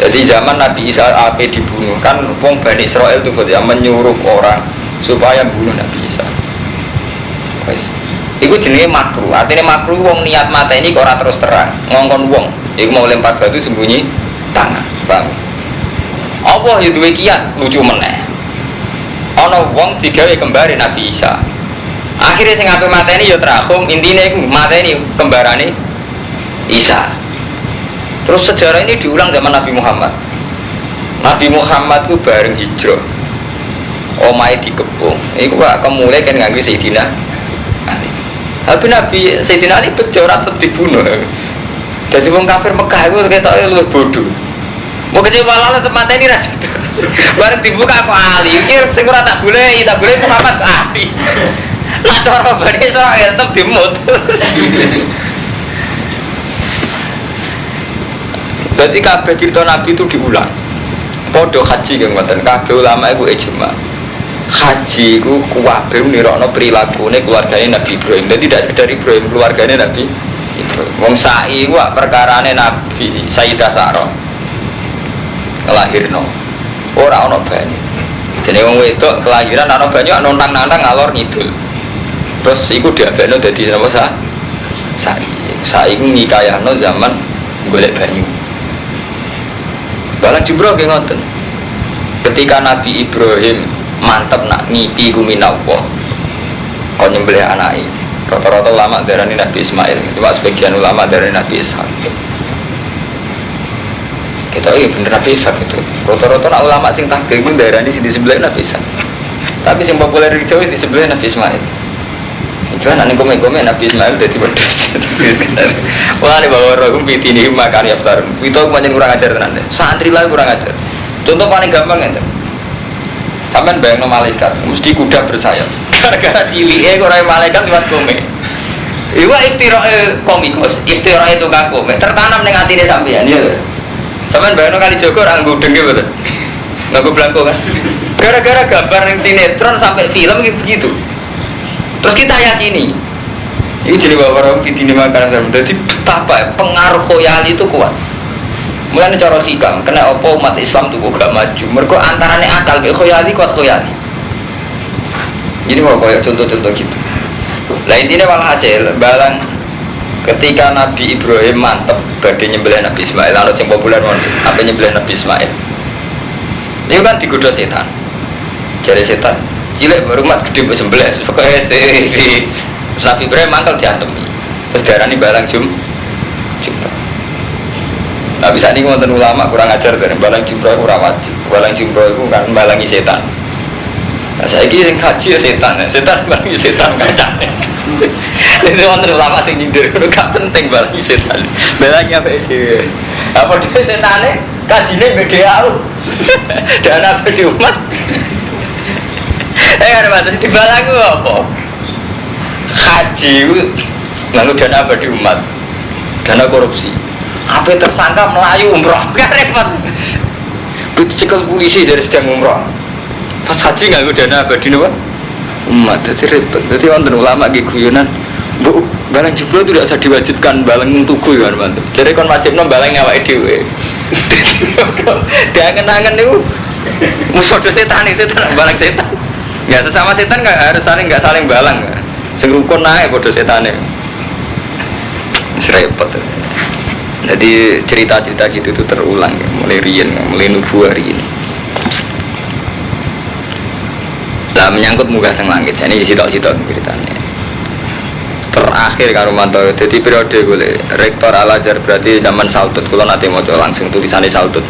Jadi zaman Nabi Isa ape dibunuh kan, wong Bani Israel itu menyuruh orang supaya bunuh Nabi Isa. Iku jenenge makruh. Artinya makruh wong niat mata ini kok ora terus terang. Ngongkon wong, iku mau lempar batu sembunyi tangan. Paham? Allah itu duwe kiat lucu meneh. Ana wong digawe kembare Nabi Isa. Akhirnya sing ape mateni ya terakhum, intine iku mateni kembarane Isa. Terus sejarah ini diulang zaman Nabi Muhammad. Nabi Muhammad ku bareng hijrah. Omahe dikepung. Iku kok kemulai kan nganggo Sayyidina Ali. Tapi Nabi Sayyidina Ali bejo ora tetep dibunuh. Jadi wong kafir Mekah iku ketoke luwih bodoh. Mau kecewa lalu tempat ini ras gitu. Bareng dibuka kok Ali, kira sing ora tak goleki Muhammad Ali. Lah cara Bani Israil tetep dimut. Jadi kabeh cerita Nabi itu diulang. Podo haji yang ngoten, kabeh ulama iku ijma. Haji iku kuwabe nirokno prilakune keluargane Nabi Ibrahim. Dan tidak sekedar Ibrahim, keluargane Nabi Ibrahim. Wong sa'i ku perkarane Nabi Sayyidah Sa'rah. Ngelahirno ora ana banyu. Jenenge wong wedok kelahiran ana banyu nontang-nantang ngalor ngidul. Terus iku diabekno dadi apa sa'i iku ngikayahno zaman golek banyu. Balang Jibril nggih ngoten. Ketika Nabi Ibrahim mantep nak ngipi ku minallah. Kok nyembelih anake. Rata-rata ulama darani Nabi Ismail, cuma sebagian ulama darani Nabi Ishak. Kita bener Nabi Ishak itu. Rata-rata ulama sing tahqiq itu daerah ini disebelih Nabi Ishak. Tapi yang populer di Jawa disebelih Nabi Ismail. Itu nanti komen-komen Nabi Ismail jadi pedes. Wah ini bawa rohum piti ini makan ya betar. Itu banyak kurang ajar tenan. Santri lah kurang ajar. Contoh paling gampang kan. Sampai bayang malaikat, mesti kuda bersayap. Gara-gara cilik orang malaikat lewat komen. Iwa iftirae komikus, iftirae tukang komen. Tertanam ning atine sampean ya. Sampeyan bayangno kali Joko ora ngudeng gitu betul. Nganggo blangko kan. Gara-gara gambar yang sinetron sampai film begitu. Terus kita yakini. Ini jadi bawa-bawa fitini makanan. Jadi betapa pengaruh khoyal itu kuat. Mulai cara hikam, kena apa umat Islam tuh gak maju. Mereka antaranya akal ke khoyali kuat khoyali. Jadi mau kayak contoh-contoh gitu. Nah intinya walhasil balang ketika Nabi Ibrahim mantep badai nyembelih Nabi Ismail, lalu yang populer apa nyembelih Nabi Ismail. Itu kan digoda setan. Jadi setan, cilik berumat gede bersembelih. Pokoknya Nabi Ibrahim mantel diantemi. Terus darani balang jumlah. Nah bisa ini ngonten ulama kurang ajar dari balang jumroh kurang wajib. Balang jumroh itu kan balangi setan. Nah saya kira haji ya setan balangi setan kacane. Itu ngonten ulama sing nyindir itu gak penting balangi setan. Balangi apa itu? Apa dia setane kajine beda aku. Dan apa di umat? Ada batas di balang itu apa? Haji lalu dana apa di umat? Dana korupsi. Apa tersangka melayu umroh kan repot. Dicekal polisi dari sedang umroh. Pas haji nggak dana abadi nih umat jadi repot. Jadi wonten ulama giguyonan. Bu balang jebol itu tidak usah diwajibkan balang tugu ya teman. Jadi kon wajibnya balang ngawake dhewe. Dia kenangan itu musuh setan balang setan. Ya sesama setan nggak saling balang. Sing rukun naik bodoh setane. Repot. Jadi cerita-cerita gitu itu terulang ya, mulai riyen, mulai nubuah hari ini. Lah menyangkut munggah teng langit, ini sitok-sitok ceritanya. Terakhir karo mantau, jadi periode gue rektor Al-Azhar berarti zaman Saltut, kalau nanti mau langsung tulisannya Saltut.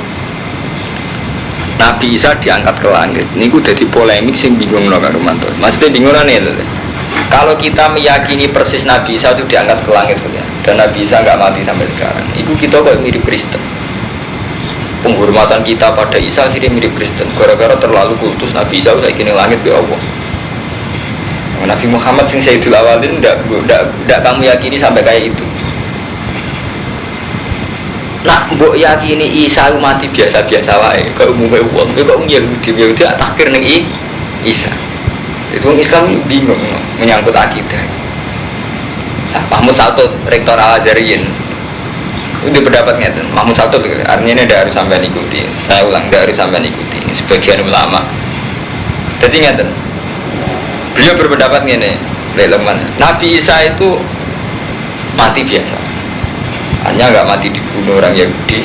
Nabi Isa diangkat ke langit, ini gue jadi polemik sih bingung loh karo mantau. Maksudnya bingung nih. Kalau kita meyakini persis Nabi Isa itu diangkat ke langit dan Nabi Isa nggak mati sampai sekarang, itu kita kok mirip Kristen. Penghormatan kita pada Isa akhirnya mirip Kristen. Gara-gara terlalu kultus Nabi Isa udah kini langit be Allah. Nabi Muhammad sing Sayyidul Awalin tidak kamu yakini sampai kayak itu. nak mbok yakini Isa mati biasa-biasa wae, kaya umume wong, kok Yahudi tak takdir ning Isa. Itu orang Islam bingung menyangkut akidah. Nah, Mahmud Saltut, rektor Al-Azhariyin, itu pendapatnya. Mahmud Saltut artinya ini tidak harus sampai ikuti. Saya ulang, tidak harus sampai ikuti. Sebagian ulama. Jadi ingat, beliau berpendapat ini, Nabi Isa itu mati biasa. Hanya nggak mati dibunuh orang Yahudi,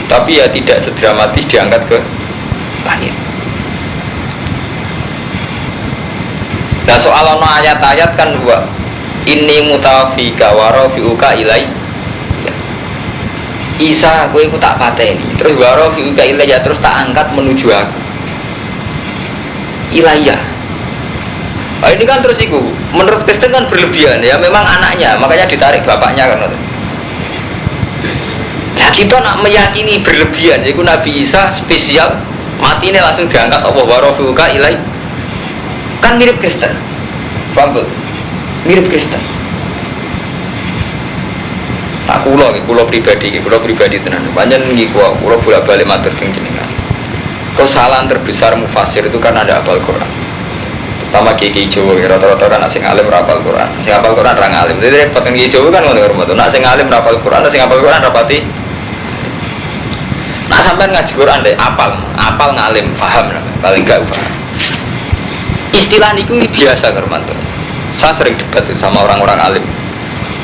tapi ya tidak sedramatis diangkat ke langit. Nah soal ono ayat-ayat kan dua, ini mutawafika warofiuka ilai. Isa, gue tak pateni, terus warofiuka ilai ya terus tak angkat menuju aku. Ilayah. Nah, ini kan terus itu, menurut Kristen kan berlebihan ya, memang anaknya, makanya ditarik bapaknya kan. Nah kita nak meyakini berlebihan, yaitu Nabi Isa spesial mati ini langsung diangkat Allah warofiuka ilai. Kan mirip Kristen, paham tuh? Mirip Kristen. Tak kulo pribadi tenan. Banyak nih kulo bolak-balik matur jenengan. Kesalahan terbesar mufasir itu karena ada hafal Quran. Pertama Kiai Jawa, rata-rata kan asing alim rapal Quran, asing hafal Quran orang alim. Jadi repot Kiai Jawa kan ngono rumah tuh. Asing alim rapal Quran, asing hafal Quran rapati. Nah sampai ngaji Quran deh, apal ngalim, paham namanya, paling gak paham. Istilah niku biasa Kermanto. Saya sering debat sama orang-orang alim.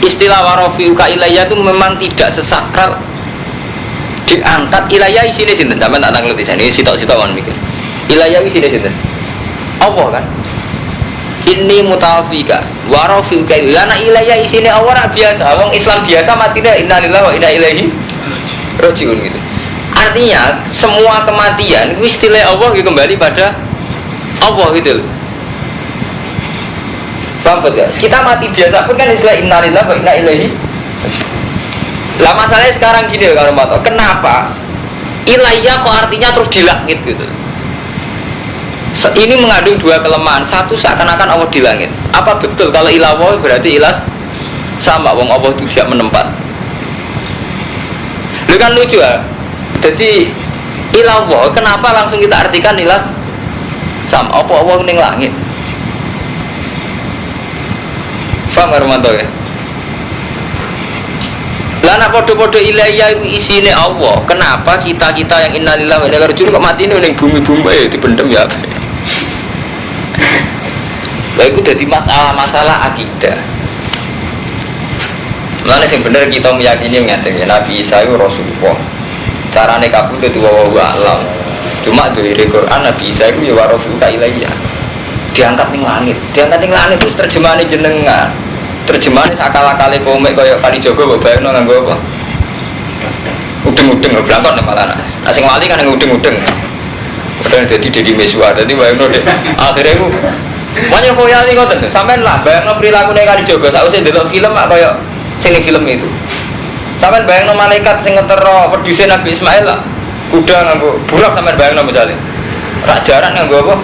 Istilah warofiuka ilayah itu memang tidak sesakral diangkat. Ilayah isine sinten? Sampeyan tak ngerti sini sitok-sitokan mikir. Ilayah isine sinten? Allah kan? Ini mutawafika warofiuka ilayah isine Allah biasa. Wong Islam biasa matine innalillahi wa inna ilaihi rajiun gitu. Artinya semua kematian itu istilah Allah kembali pada Allah gitu loh. Paham ya? Kita mati biasa pun kan istilah innalillahi wa inna ilaihi. Lah masalahnya sekarang gini kalau mau tahu kenapa ilayah kok artinya terus di langit gitu. Ini mengandung dua kelemahan. Satu seakan-akan Allah di langit. Apa betul kalau ilah berarti ilas sama wong Allah itu siap menempat. Lu kan lucu ya. Jadi ilah kenapa langsung kita artikan ilas sama apa Allah ning langit. Paham Armanto ya? Lah nak podo-podo ilayah itu isine Allah. Kenapa kita yang innalillahi wa inna ilaihi rajiun kok mati ning bumi-bumi dipendem ya? Lah itu jadi masalah akidah. Mana sing bener kita meyakini ngeten ya Nabi Isa itu Rasulullah. Carane kabeh dadi wa alam. Cuma dari Quran Nabi Isa itu ya warofiuka ilayah. Diangkat ning langit terus terjemahane jenengan. Terjemahane sakala-kale komik kaya Kali Jogo mbok bayangno nganggo apa? Udeng-udeng blangkon malah. Nah sing wali kan ngudeng-udeng. Padahal dadi Deddy Miswar. Dadi bayangno dek akhire iku banyak koyali ngoten. Sampeyan lah bayangno prilakune Kali Jogo sakwise ndelok film kaya sing ning film itu. Sampeyan bayangno malaikat sing ngetero wedhuse Nabi Ismail lah. Kuda nganggo burak sampeyan bayangno misale. Rak jaran nganggo apa?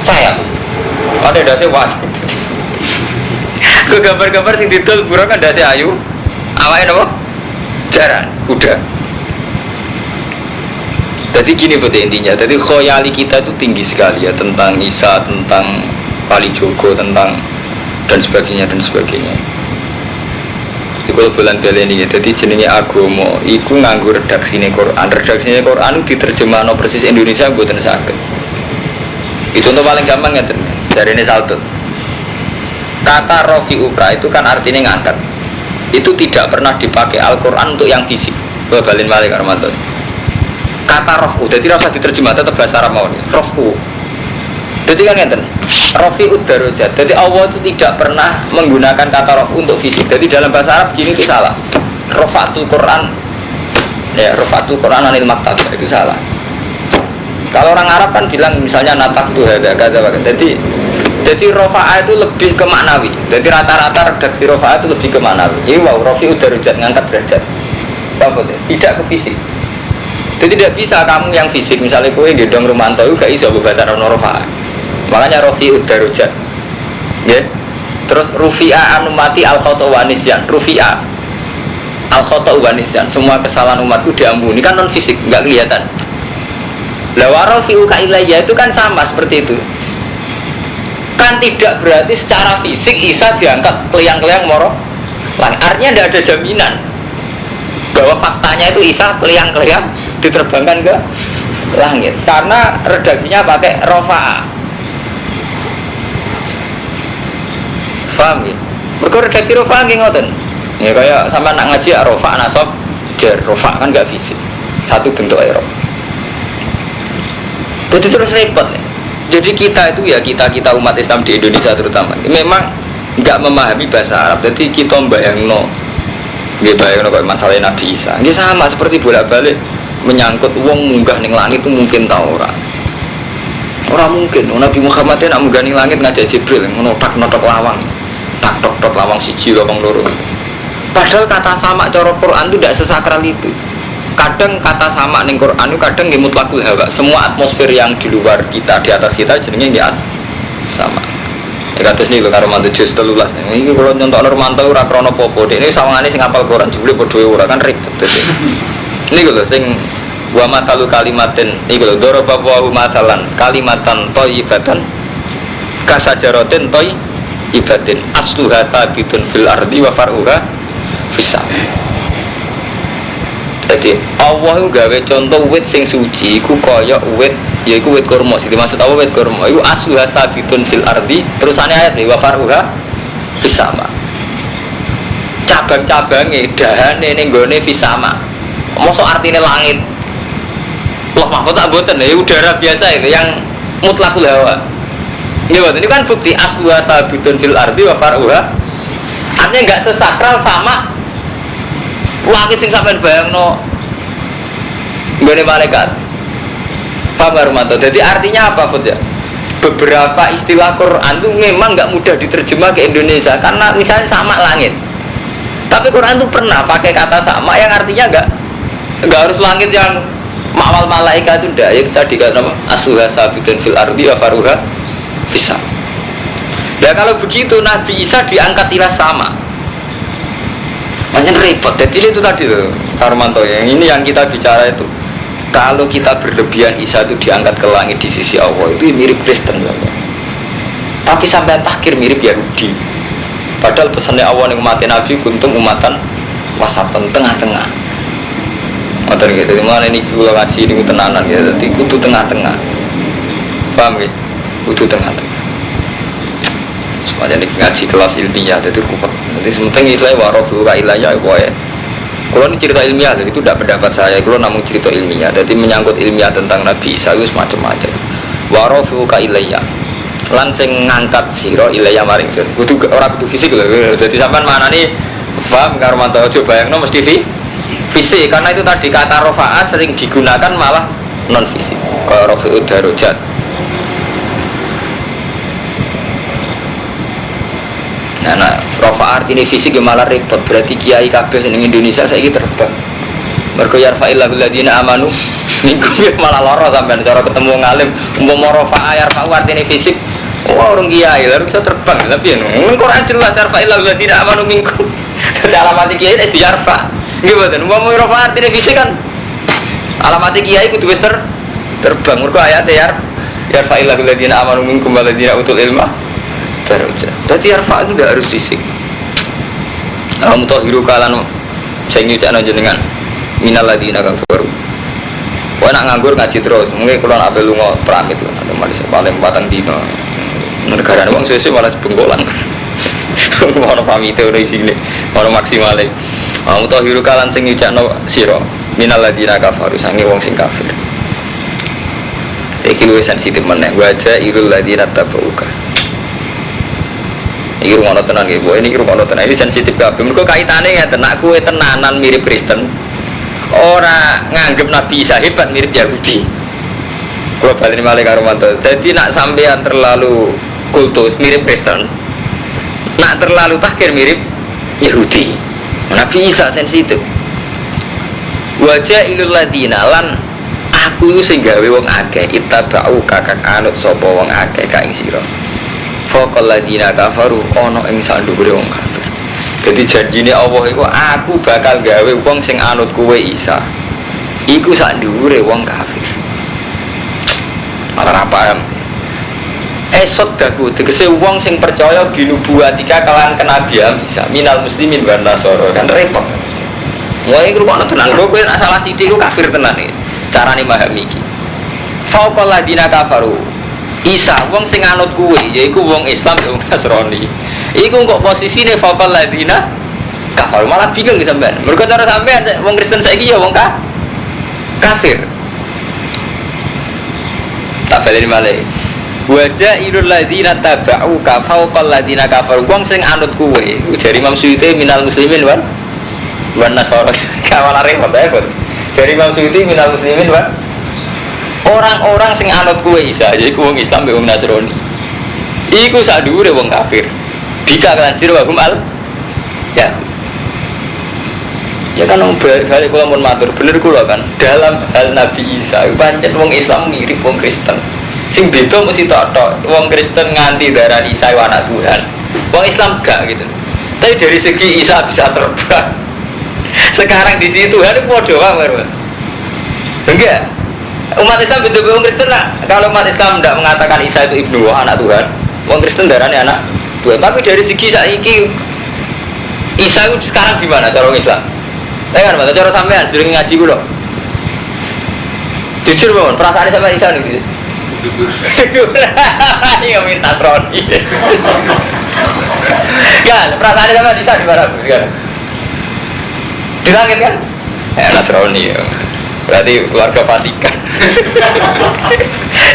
Sayap. Ada dasi wah. Ke gambar-gambar sing didol burak kan dasi ayu. Awake napa? Jaran kuda. Jadi gini betul intinya. Jadi khoyali kita itu tinggi sekali ya tentang Isa, tentang Kali Jogo, tentang dan sebagainya. Jadi kalau bulan beli ini, jadi jenenge agama, iku nganggo redaksine Quran. Redaksine Quran diterjemahno persis Indonesia mboten saged. Itu untuk paling gampang ya dari ini Saltut. Kata rofi ukra itu kan artinya ngangkat. Itu tidak pernah dipakai Al-Quran untuk yang fisik. Balin balik Armanto. Kata rofu, jadi rasa diterjemah tetap bahasa Arab mau. Rofu. Jadi kan ngeten. Rofi udarojat. Jadi Allah itu tidak pernah menggunakan kata rofu untuk fisik. Jadi dalam bahasa Arab gini itu salah. Rofatul Quran. Ya, rofatul Quran anil maktab itu salah. Kalau orang Arab kan bilang misalnya natak tuh ada kata. Jadi rofa'a itu lebih ke maknawi. Jadi rata-rata redaksi rofa'a itu lebih ke maknawi. Ini wow, rofi udah rujat ngangkat derajat. Tidak ke fisik. Jadi tidak bisa kamu yang fisik misalnya kowe gendong Romanto itu gak iso bahasa rofa'a. Makanya rofi udah rujat. Ya. Terus rufi'a anumati al khotowanisyan. Rufi'a. al-khota'u wa nisyan, semua kesalahan umatku diampuni, kan non fisik, nggak kelihatan. La warafi'u ka ilayya itu kan sama seperti itu. Kan tidak berarti secara fisik Isa diangkat keliang-keliang moro langit. Artinya tidak ada jaminan bahwa faktanya itu Isa keliang-keliang diterbangkan ke langit, karena redaksinya pakai rofa'a. Paham ya? Mereka redaksi rofa'a nggih ngoten. Ya kayak sama nak ngaji rofa'a nasab jar, rofa'a kan nggak fisik, satu bentuk air. Jadi terus repot ya. Jadi kita itu ya kita umat Islam di Indonesia terutama memang nggak memahami bahasa Arab. Jadi kita bayangno kayak masalah Nabi Isa. Ini sama seperti bolak-balik menyangkut wong munggah ning langit itu mungkin tahu orang mungkin. Nabi Muhammad nak munggah ning langit ngajak Jibril ngotak lawang, tak tok lawang siji lawang loro. Padahal kata sama cara Quran itu tidak sesakral itu. Kadang kata sama ning Quran itu kadang nggih mutlakul hawa. Semua atmosfer yang di luar kita, di atas kita jenenge nggih sama. Ya kados niku karo mantu jus 13. Iki kula nyontokno Romanto ora krana apa-apa. Dene sawangane sing hafal Quran jebule padha ora kan ribet. Niku lho sing wa mathalu kalimatin niku lho daraba wa mathalan kalimatan thayyibatan kasajaratin thayyibatin asluha thabitun fil ardi wa far'uha fis sama. Jadi Allah itu gawe contoh wit sing suci iku kaya wit, yaiku wit kurma. Sing dimaksud apa wit kurma? Iku asluha sabitun fil ardi. Terusane ayat wa faruha fisama. Cabang-cabange dahane ning gone fisama. Mosok artine langit. Loh mahfud tak boten ya udara biasa itu yang mutlakul hawa. Ini kan bukti asluha sabitun fil ardi wa faruha. Artinya enggak sesakral sama langit sing sampean bayangno nggone malaikat. Paham Armanto? Jadi artinya apa Bud ya? Beberapa istilah Quran itu memang nggak mudah diterjemah ke Indonesia karena misalnya sama langit. Tapi Quran itu pernah pakai kata sama yang artinya nggak harus langit yang mawal malaikat itu ndak. Ya tadi kan apa? Asluha sabitun fil ardi wa faruha bisa. Ya kalau begitu Nabi Isa diangkat ila sama. Makanya repot. Jadi itu tadi loh Armanto, yang ini yang kita bicara itu. Kalau kita berlebihan Isa itu diangkat ke langit di sisi Allah itu mirip Kristen sampai. Tapi sampai takhir mirip Yahudi. Padahal pesannya Allah yang umat Nabi kuntum umatan wasatan tengah-tengah. Ngoten gitu. Dimana ini kula ngaji ini tenanan ya. Jadi kudu tengah-tengah. Paham ya? Kudu tengah-tengah. Semuanya ini ngaji kelas ilmiah jadi kupet. Jadi sementing itu saya warobu kailanya ya. Kalau ini cerita ilmiah, jadi itu tidak pendapat saya. Kalau namun cerita ilmiah, jadi menyangkut ilmiah tentang Nabi Isa itu macam-macam. Warobu kailanya, langsung ngangkat siro ilaya maring siro. Kudu orang itu fisik loh. Jadi sampai mana nih? Paham Karmanto? Coba yang no mesti fisik, karena itu tadi kata rofa'a sering digunakan malah non fisik. Kalau rofi'ud darajat. Nah, rofa artinya fisik ya malah repot. Berarti kiai kabeh ning Indonesia saiki terbang. Mergo yarfa'illahu alladziina amanu minggu malah lara sampean cara ketemu ngalim umpama rofa yarfa'u artinya fisik. Wah, orang kiai lalu bisa terbang. Tapi yen Quran jelas yarfa'illahu alladziina amanu minggu. Alamat kiai itu yarfa. Nggih mboten. Umpama rofa artinya fisik kan alamat kiai kudu wis terbang. Mergo ayat yarfa'illahu alladziina amanu minkum walladziina utul ilma darajat. Jadi arfa itu tidak harus fisik. Mutahhiru kalan saya nyucakno jenengan minal ladina kafaru. Kowe nak nganggur ngaji terus, mungkin kalau nak lunga pramit lah, atau malah paling 4 dino. Negara wong sesuk malah bengkolan. Ono pamite ora isine, ono maksimale. Mutahhiru kalan sing nyucakno sira minal ladina kafaru sange wong sing kafir. Iki luwih sensitif meneh, wajah irul ladina tabauka. Ini rumah tenan gitu, ini rumah tenan, ini sensitif kabeh. Mereka kaitannya ya tenak kue tenanan mirip Kristen. Orang nganggep Nabi Isa hebat mirip Yahudi. Kalau balik malah karo mantu. Jadi nak sampean terlalu kultus mirip Kristen, nak terlalu takhir mirip Yahudi. Nabi Isa sensitif. Wajah ilul ladina lan aku sing gawe wong akeh ittaba'u kakak anut sapa wong akeh ka ing sira. Faqal ladina kafaru ono ing sandhuwure wong kafir. Jadi janjine Allah iku aku bakal gawe wong sing anut kowe Isa. Iku sak dhuwure wong kafir. Ora paham. Soddaku tegese wong sing percaya binubuwatika kelawan kenabian Isa minal muslimin wan nasara kan repot. Wah iku kok tenan lho kowe nek salah sithik iku kafir tenan iki. Carane memahami iki. Faqal ladina kafaru. Isa wong sing anut kowe yaiku wong Islam wong Nasrani. Iku kok posisine faqal ladina kafaru malah bingung sampean. Mergo cara sampean wong Kristen saiki ya wong kafir. Tak balik malih. Wajah irul ladina tabau kafau pal ladina kafar wong sing anut kowe jari Imam Suyuti minal muslimin wan nasara kawalare repot jari Imam Suyuti minal muslimin orang-orang sing anut kowe Isa yaiku wong Islam wong Nasrani iku sak dhuwure wong kafir bisa kancir wa hum al ya kan balik kula mun matur bener kula kan dalam hal Nabi Isa pancen wong Islam mirip wong Kristen sing beda mesti tok wong Kristen nganti darani Isa anak Tuhan wong Islam gak gitu tapi dari segi Isa bisa terbang sekarang di situ Tuhan itu podo wae enggak umat Islam beda wong Kristen lah kalau umat Islam tidak mengatakan Isa itu ibnu anak Tuhan wong Kristen darani anak Tuhan tapi dari segi saiki Isa itu sekarang di mana cara wong Islam kan Mas cara sampean sering ngaji ku lho jujur mawon perasaan sampean Isa niku iya minta Roni kan perasaan sama bisa di mana kan di langit kan Nasrani ya berarti keluarga Vatikan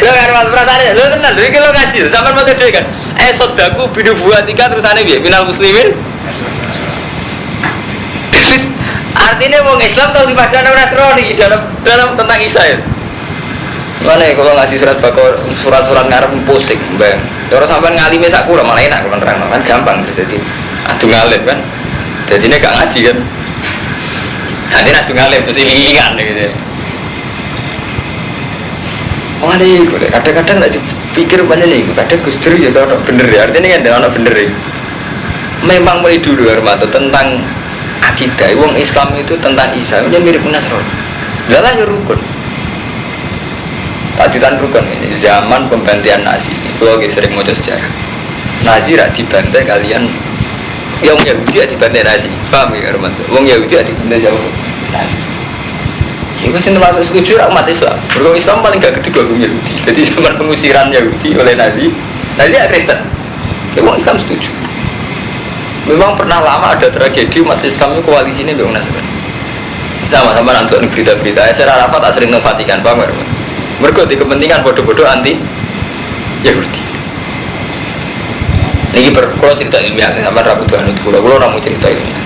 lo kan mas perasaan lo tenang lo kalau ngaji sampai mau tidur kan sodaku bidu buatika terusannya biar minal muslimin artinya mau Islam tahu di padang Nasrani dalam tentang Isa ya mana ya kalau ngaji surat-surat ngarep pusing bang orang sampai ngalime sakura malah enak kalau terang kan gampang jadi adu ngalim kan jadi ini gak ngaji kan nanti adu ngalim terus iling-ilingan gitu mana ya kadang-kadang gak pikir mana nih kadang Gus Dur ya kalau bener ya artinya kan ada bener ya memang mulai dulu Armato tentang akidah wong Islam itu tentang Isa ini mirip Nasrani lah ya rukun Taditan rukun ini zaman pembantian Nazi itu lagi sering mau sejarah Nazi rak dibantai kalian yang Yahudi rak dibantai Nazi paham ya Arman wong Yahudi rak dibantai jauh Nazi itu termasuk setuju umat Islam beragam Islam paling gak ketiga wong Yahudi jadi zaman pengusiran Yahudi oleh Nazi ya Kristen ya wong Islam setuju memang pernah lama ada tragedi umat Islam itu koalisinya wong Nasrani sama-sama nonton berita-berita saya rapat tak sering memfatikan paham ya mereka di kepentingan bodoh-bodoh anti Yahudi. Niki kalau cerita ilmiah sama rabu Tuhan itu kulo namun cerita ilmiah.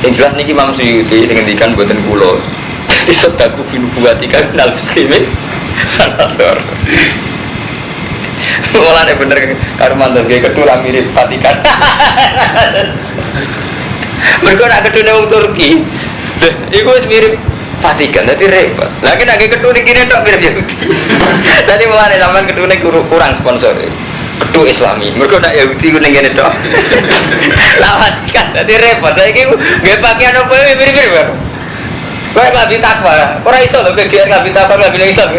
Yang jelas niki Imam Suyuti sing ngendikan buatan kulo. Jadi sodaku binubuwatika minal muslimin nasor. Mulane bener karo mantan ge kedua mirip Vatikan. Mereka nak kedua wong Turki. Iku wis mirip Vatikan, jadi repot. Lagi nak kedua kini tak mirip Yahudi. Tadi mulai zaman kedua ni kurang sponsor. Kedua Islami, mereka nak Yahudi ku nengen itu. Lawan kan, jadi repot. Lagi gak pakaian apa mirip-mirip. Kau lebih takwa, orang Islam tu kegiatan lebih takwa lebih Islam.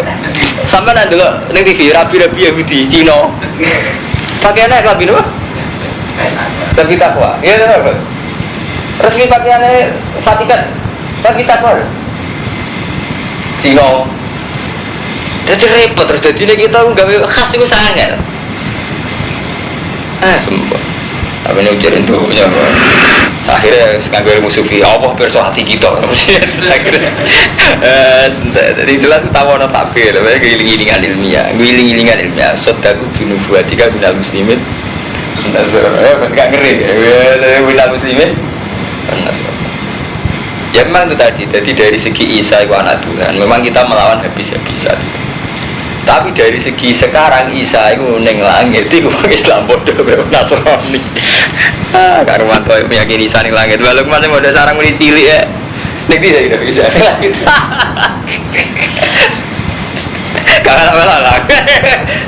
Sampai nanti lo neng TV rapi-rapi Yahudi, Cina. Pakaiannya lebih apa? Lebih takwa. Iya benar. Resmi pakaiannya Vatikan, lebih takwa. Cina jadi repot terus jadi kita nggak khas itu sangat sempat tapi ini ujarin tuh punya akhirnya ngambil musuhi Allah perso hati kita akhirnya jadi jelas tahu orang takbir giling-gilingan ilmiah sodaku binubuwatika minal muslimin gak ngeri minal muslimin ya memang itu tadi, jadi dari segi Isa itu anak Tuhan memang kita melawan habis-habisan tapi dari segi sekarang Isa itu neng langit itu Islam bodoh Nasrani karuan tuh meyakini Isa neng langit walaupun masih mau sarang mulai cilik ya neng tidak bisa langit kakak malah lah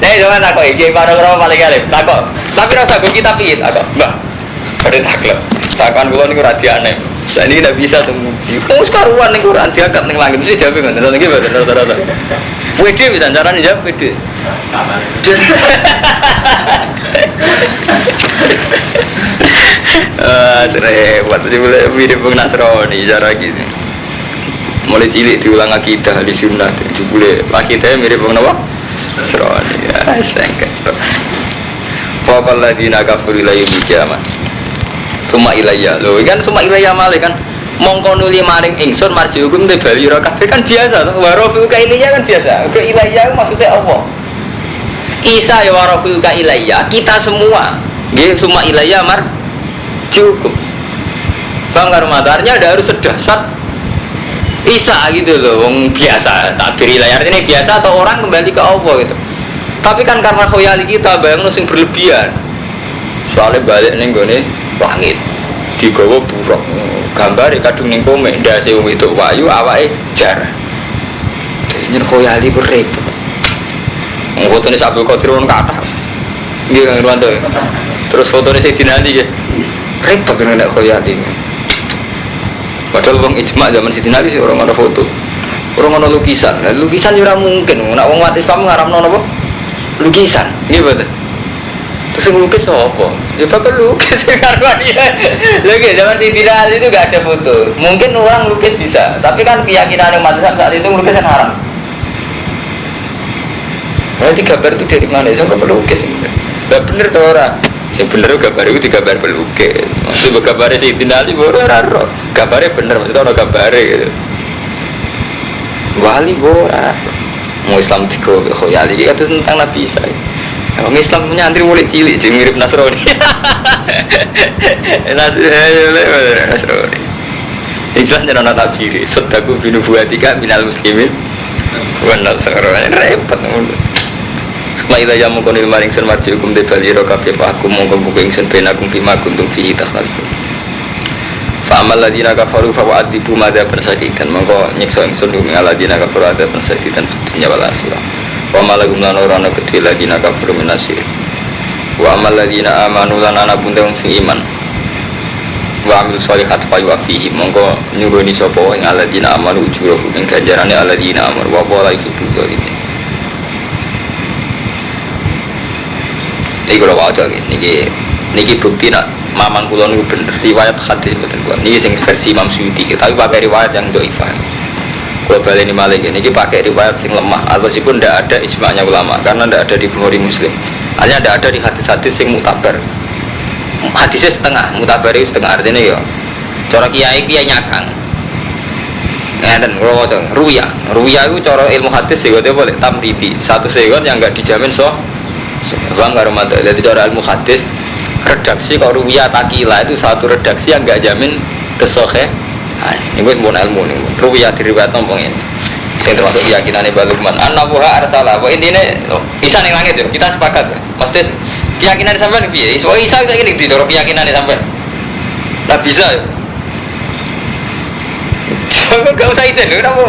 nih jangan takut ini para paling alim takut tapi rasa gue kita pilih takut mbak pada takut Takkan kula niku ra diane. Saiki ndak bisa temu. Wis karuan niku ra diangkat ning langit mesti jawab ngoten. Niki mboten rata-rata. Pede bisa carane jawab pede. Serempet jadi mulai mirip Bung Nasrani cara gini. Mulai cilik diulang akidah di sunnah. Jadi boleh akidahnya mirip Bung Nasrani. Ya, sengket. Faqal ladina kafaru la yaumil qiyamah. Summa ilayya. Lho kan summa ilayya malih kan. Mongko nuli maring ingsun marji hukum te bali ora kabeh kan biasa to. Warofu ka ilayya kan biasa. Ke ilayya maksudnya Allah. Isa ya warofu ka ilayya kita semua. Nggih summa ilayya cukup. Bang Karmatarnya ada harus sedasat Isa gitu loh, wong biasa. Takbir ilayah ini biasa atau orang kembali ke Allah gitu. Tapi kan karena khoyali kita bayang sing berlebihan. Soalnya balik ning gone langit. Digawa buruk. Gambar kadung ning komik ndase wong itu wayu awake jar. Nyen khoyali ku repot. Fotone Abdul Qadir wong kathah. Nggih Kang Irwanto. Terus fotone Sayyidina Ali nggih. Repot nek khoyali. Padahal wong ijma zaman Sayyidina Ali sih orang ana foto. Orang ana lukisan. Lah lukisan yo ora mungkin. Nek wong umat Islam ngaramno napa? Lukisan. Nggih mboten. Terus ngelukis apa? Ya bapak lukis karena dia. Lagi zaman Sayyidina Ali itu gak ada foto. Mungkin orang lukis bisa, tapi kan keyakinan umat Islam saat itu melukis kan haram. Berarti gambar itu dari mana? Saya nggak pelukis. Gak bener tuh orang. Yang bener gambar itu digambar pelukis. Maksudnya gambarnya Sayyidina Ali baru raro. Gambarnya bener, maksudnya orang gambarnya gitu. Wali bora. Mau Islam tiga khoyali itu tentang Nabi Isa. Orang Islam punya antri mulai cilik, jadi mirip Nasrani. Nasrani. Islam jangan nak takfiri. Sodaku binubuatika minal muslimin. Bukan Nasrani repot. Setelah itu yang mengkonil maring sen marji hukum debali rokabe aku mongko buku ingsun benakum bima kuntum fihi takhtalifun. Fa amal ladina kafaru fa wa'adzibu madzaban sadidan mongko nyiksa ingsun ing ladina kafaru adzaban sadidan dunya wal akhirah. Wa malagum lan ora ana kedhe ladina kafaru minasir. Wa amal ladina amanu lan ana bunte wong sing iman. Wa amil sholihat fa yu'afihi mongko nyuwuni sapa ing ladina amanu ujura ing ganjarane ladina amanu wa wala yuhibbu zalimin. Ini kalau wajah niki bukti nak mamang kula niku bener riwayat hadis mboten kuwi. Niki sing versi Imam Suyuti, tapi pakai riwayat yang dhaifah. Kalau baleni malih niki pakai riwayat sing lemah atau sipun ndak ada ijma'nya ulama karena ndak ada di Bukhari Muslim. Hanya ndak ada di hadis-hadis sing mutabar. Hadisnya setengah, mutabar itu setengah artinya ya. Cara kiai nyakang. Ngeten kula wajah ruya itu cara ilmu hadis sing boleh tamridi. Satu segon yang enggak dijamin Bang Karomata, jadi cara ilmu hadis redaksi kalau ruwiyah takila itu satu redaksi yang enggak jamin kesohe. Ini gue mau ilmu nih. Ruwiyah diriwayat nombong ini. Saya termasuk keyakinan Ibnu Lukman. An-Nabuha arsalah. Wah intinya Isa ning langit ya. Kita sepakat. Maksudnya keyakinan sampean piye? Isa saya ini di cara keyakinan sampean. Lah bisa ya. Gak usah isen, udah mau.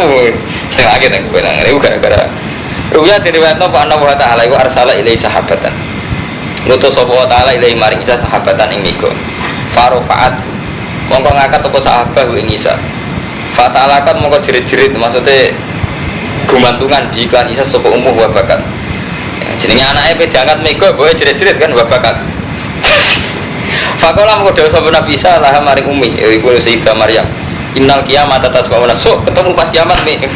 Setengah lagi yang kebenangan. Itu gara-gara ruwiyah diriwayatno Pak Allah Ta'ala iku arsala ilai sahabatan. Ngutus sapa wa ta'ala ilai maring Isa sahabatan ing niku. Farofaat mongko ngangkat apa sahabat ing Isa. Fa ta'ala kan mongko jerit-jerit maksudnya gumantungan di iklan Isa sapa umuh wa bakat. Jenenge anake pe diangkat mega boe jerit-jerit kan wa bakat. Fakola mongko dawuh sapa Nabi Isa lah maring umi iku Sayyidah Maryam. Innal kiamat atas bawah so ketemu pas kiamat nih kan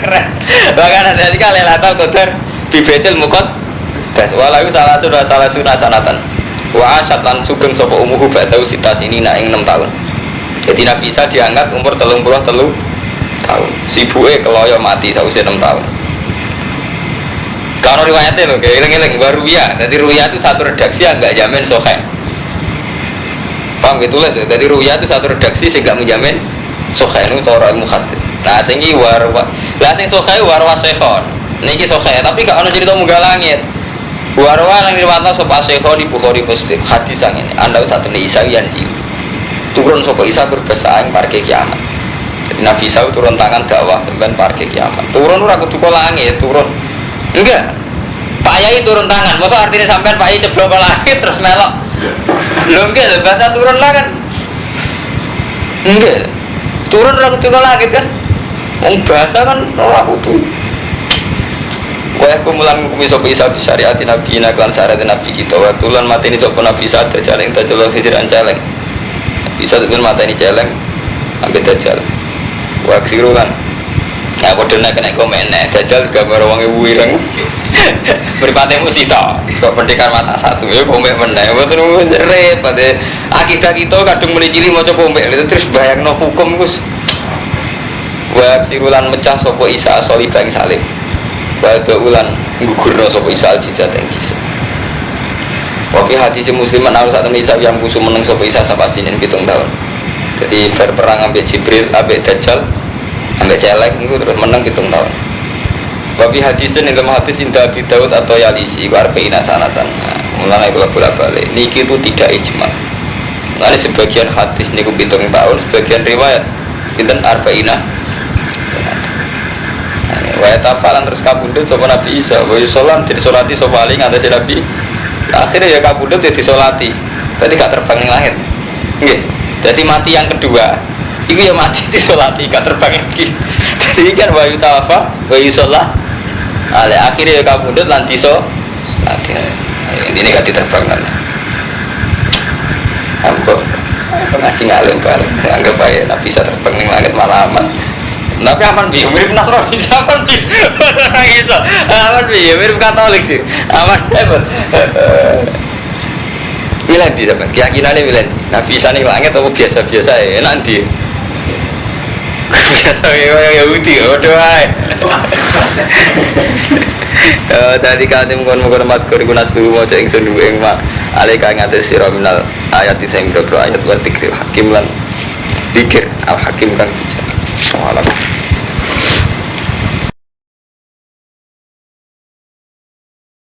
keren bahkan ada tiga lelatal kotor di betel mukot tes walau salah sunnah sanatan wa asyad lan sugeng sopo umuhu ba'dau sitas ini naing 6 tahun jadi Nabi Isa diangkat umur 33 tahun sibuke keloyo mati sausé 6 tahun kalau riwayatnya loh kayak ilang-ilang baru ya jadi ruya itu satu redaksi yang enggak jamin soheh. Paham gitu lah, jadi ruya itu satu redaksi sehingga menjamin sokhai itu orang muhadid. Nah, sehingga warwa, lah sing sokhai warwa sekhon. Niki sokhai, tapi kalau ada cerita munggah langit, warwa yang diriwayatkan sopa sekhon di Bukhari Muslim hadis yang ini. Anda usah tulis Isa yang sih. Turun sopa Isa berpesaing parke kiamat. Jadi Nabi Isa turun tangan dakwah sampai parke kiamat. Turun ora kudu ke langit, turun. Enggak. Pak Yai turun tangan, maksud artinya sampai Pak Yai ceblok ke langit terus melok. Belum ke bahasa turun lah kan Enggak. Turun ora kudu langit kan. Wong bahasa kan ora kudu. Wa kumulan kumi sapa isa syariat nabi lan syariat nabi kita wa tulan mateni sapa nabi sadar jaleng dajal hijiran celeng. Bisa tuh mateni celeng ambek dajal. Wa ksirulan. Ya padha nek kena komen dajal gambar wong wireng. Beripatemu sita. Kok pendekan mata satu ya pomek meneh. Mboten repot. Akidah kita kadung muni cili maca pomek terus bayangno hukum Gus. Wa ksirulan mecah sapa isa solibang salim. Pada ulan gugurno sopo isa al-jizat yang jizat. Wafi hadis muslim menawar saat ini isa yang kusum meneng sopo isa sampai sinin 7 tahun. Jadi berperang ambek Jibril, ambek Dajjal, ambek celeng itu terus meneng 7 tahun. Wafi hadis ini dalam hadis indah Abi Daud atau Yalisi arba'ina sanatan. Mulanya bola balik. Niki itu tidak ijma. Mulanya sebagian hadis niku 7 tahun, sebagian riwayat pinten arba'ina sanatan. Wa tafalan terus kabundut sapa Nabi Isa wa yusollan disolati sapa ali ngatasi Nabi akhirnya ya kabundut ya disolati berarti gak terbang yang langit nggih jadi mati yang kedua itu ya mati disolati gak terbang lagi jadi kan wa yutafa wa yusollah ale akhirnya ya kabundut lan disolati ini gak diterbang kan ambo ngaji ngalim bareng anggap aja Nabi Isa terbang yang langit malaman. Tapi aman bi, mirip Nasrani, aman bi, gitu, aman bi, mirip Katolik sih, aman hebat. Miladi sama, keyakinannya miladi. Nabi Isa nih langit atau biasa-biasa ya, nanti. Biasa ya Yahudi, doai. Tadi kami mengkon mat kurikunas dulu mau cek ingsun dulu yang mak. Alika ngates siraminal ayat itu yang berdoa ayat buat zikir hakim lan zikir al hakim kan. Salam.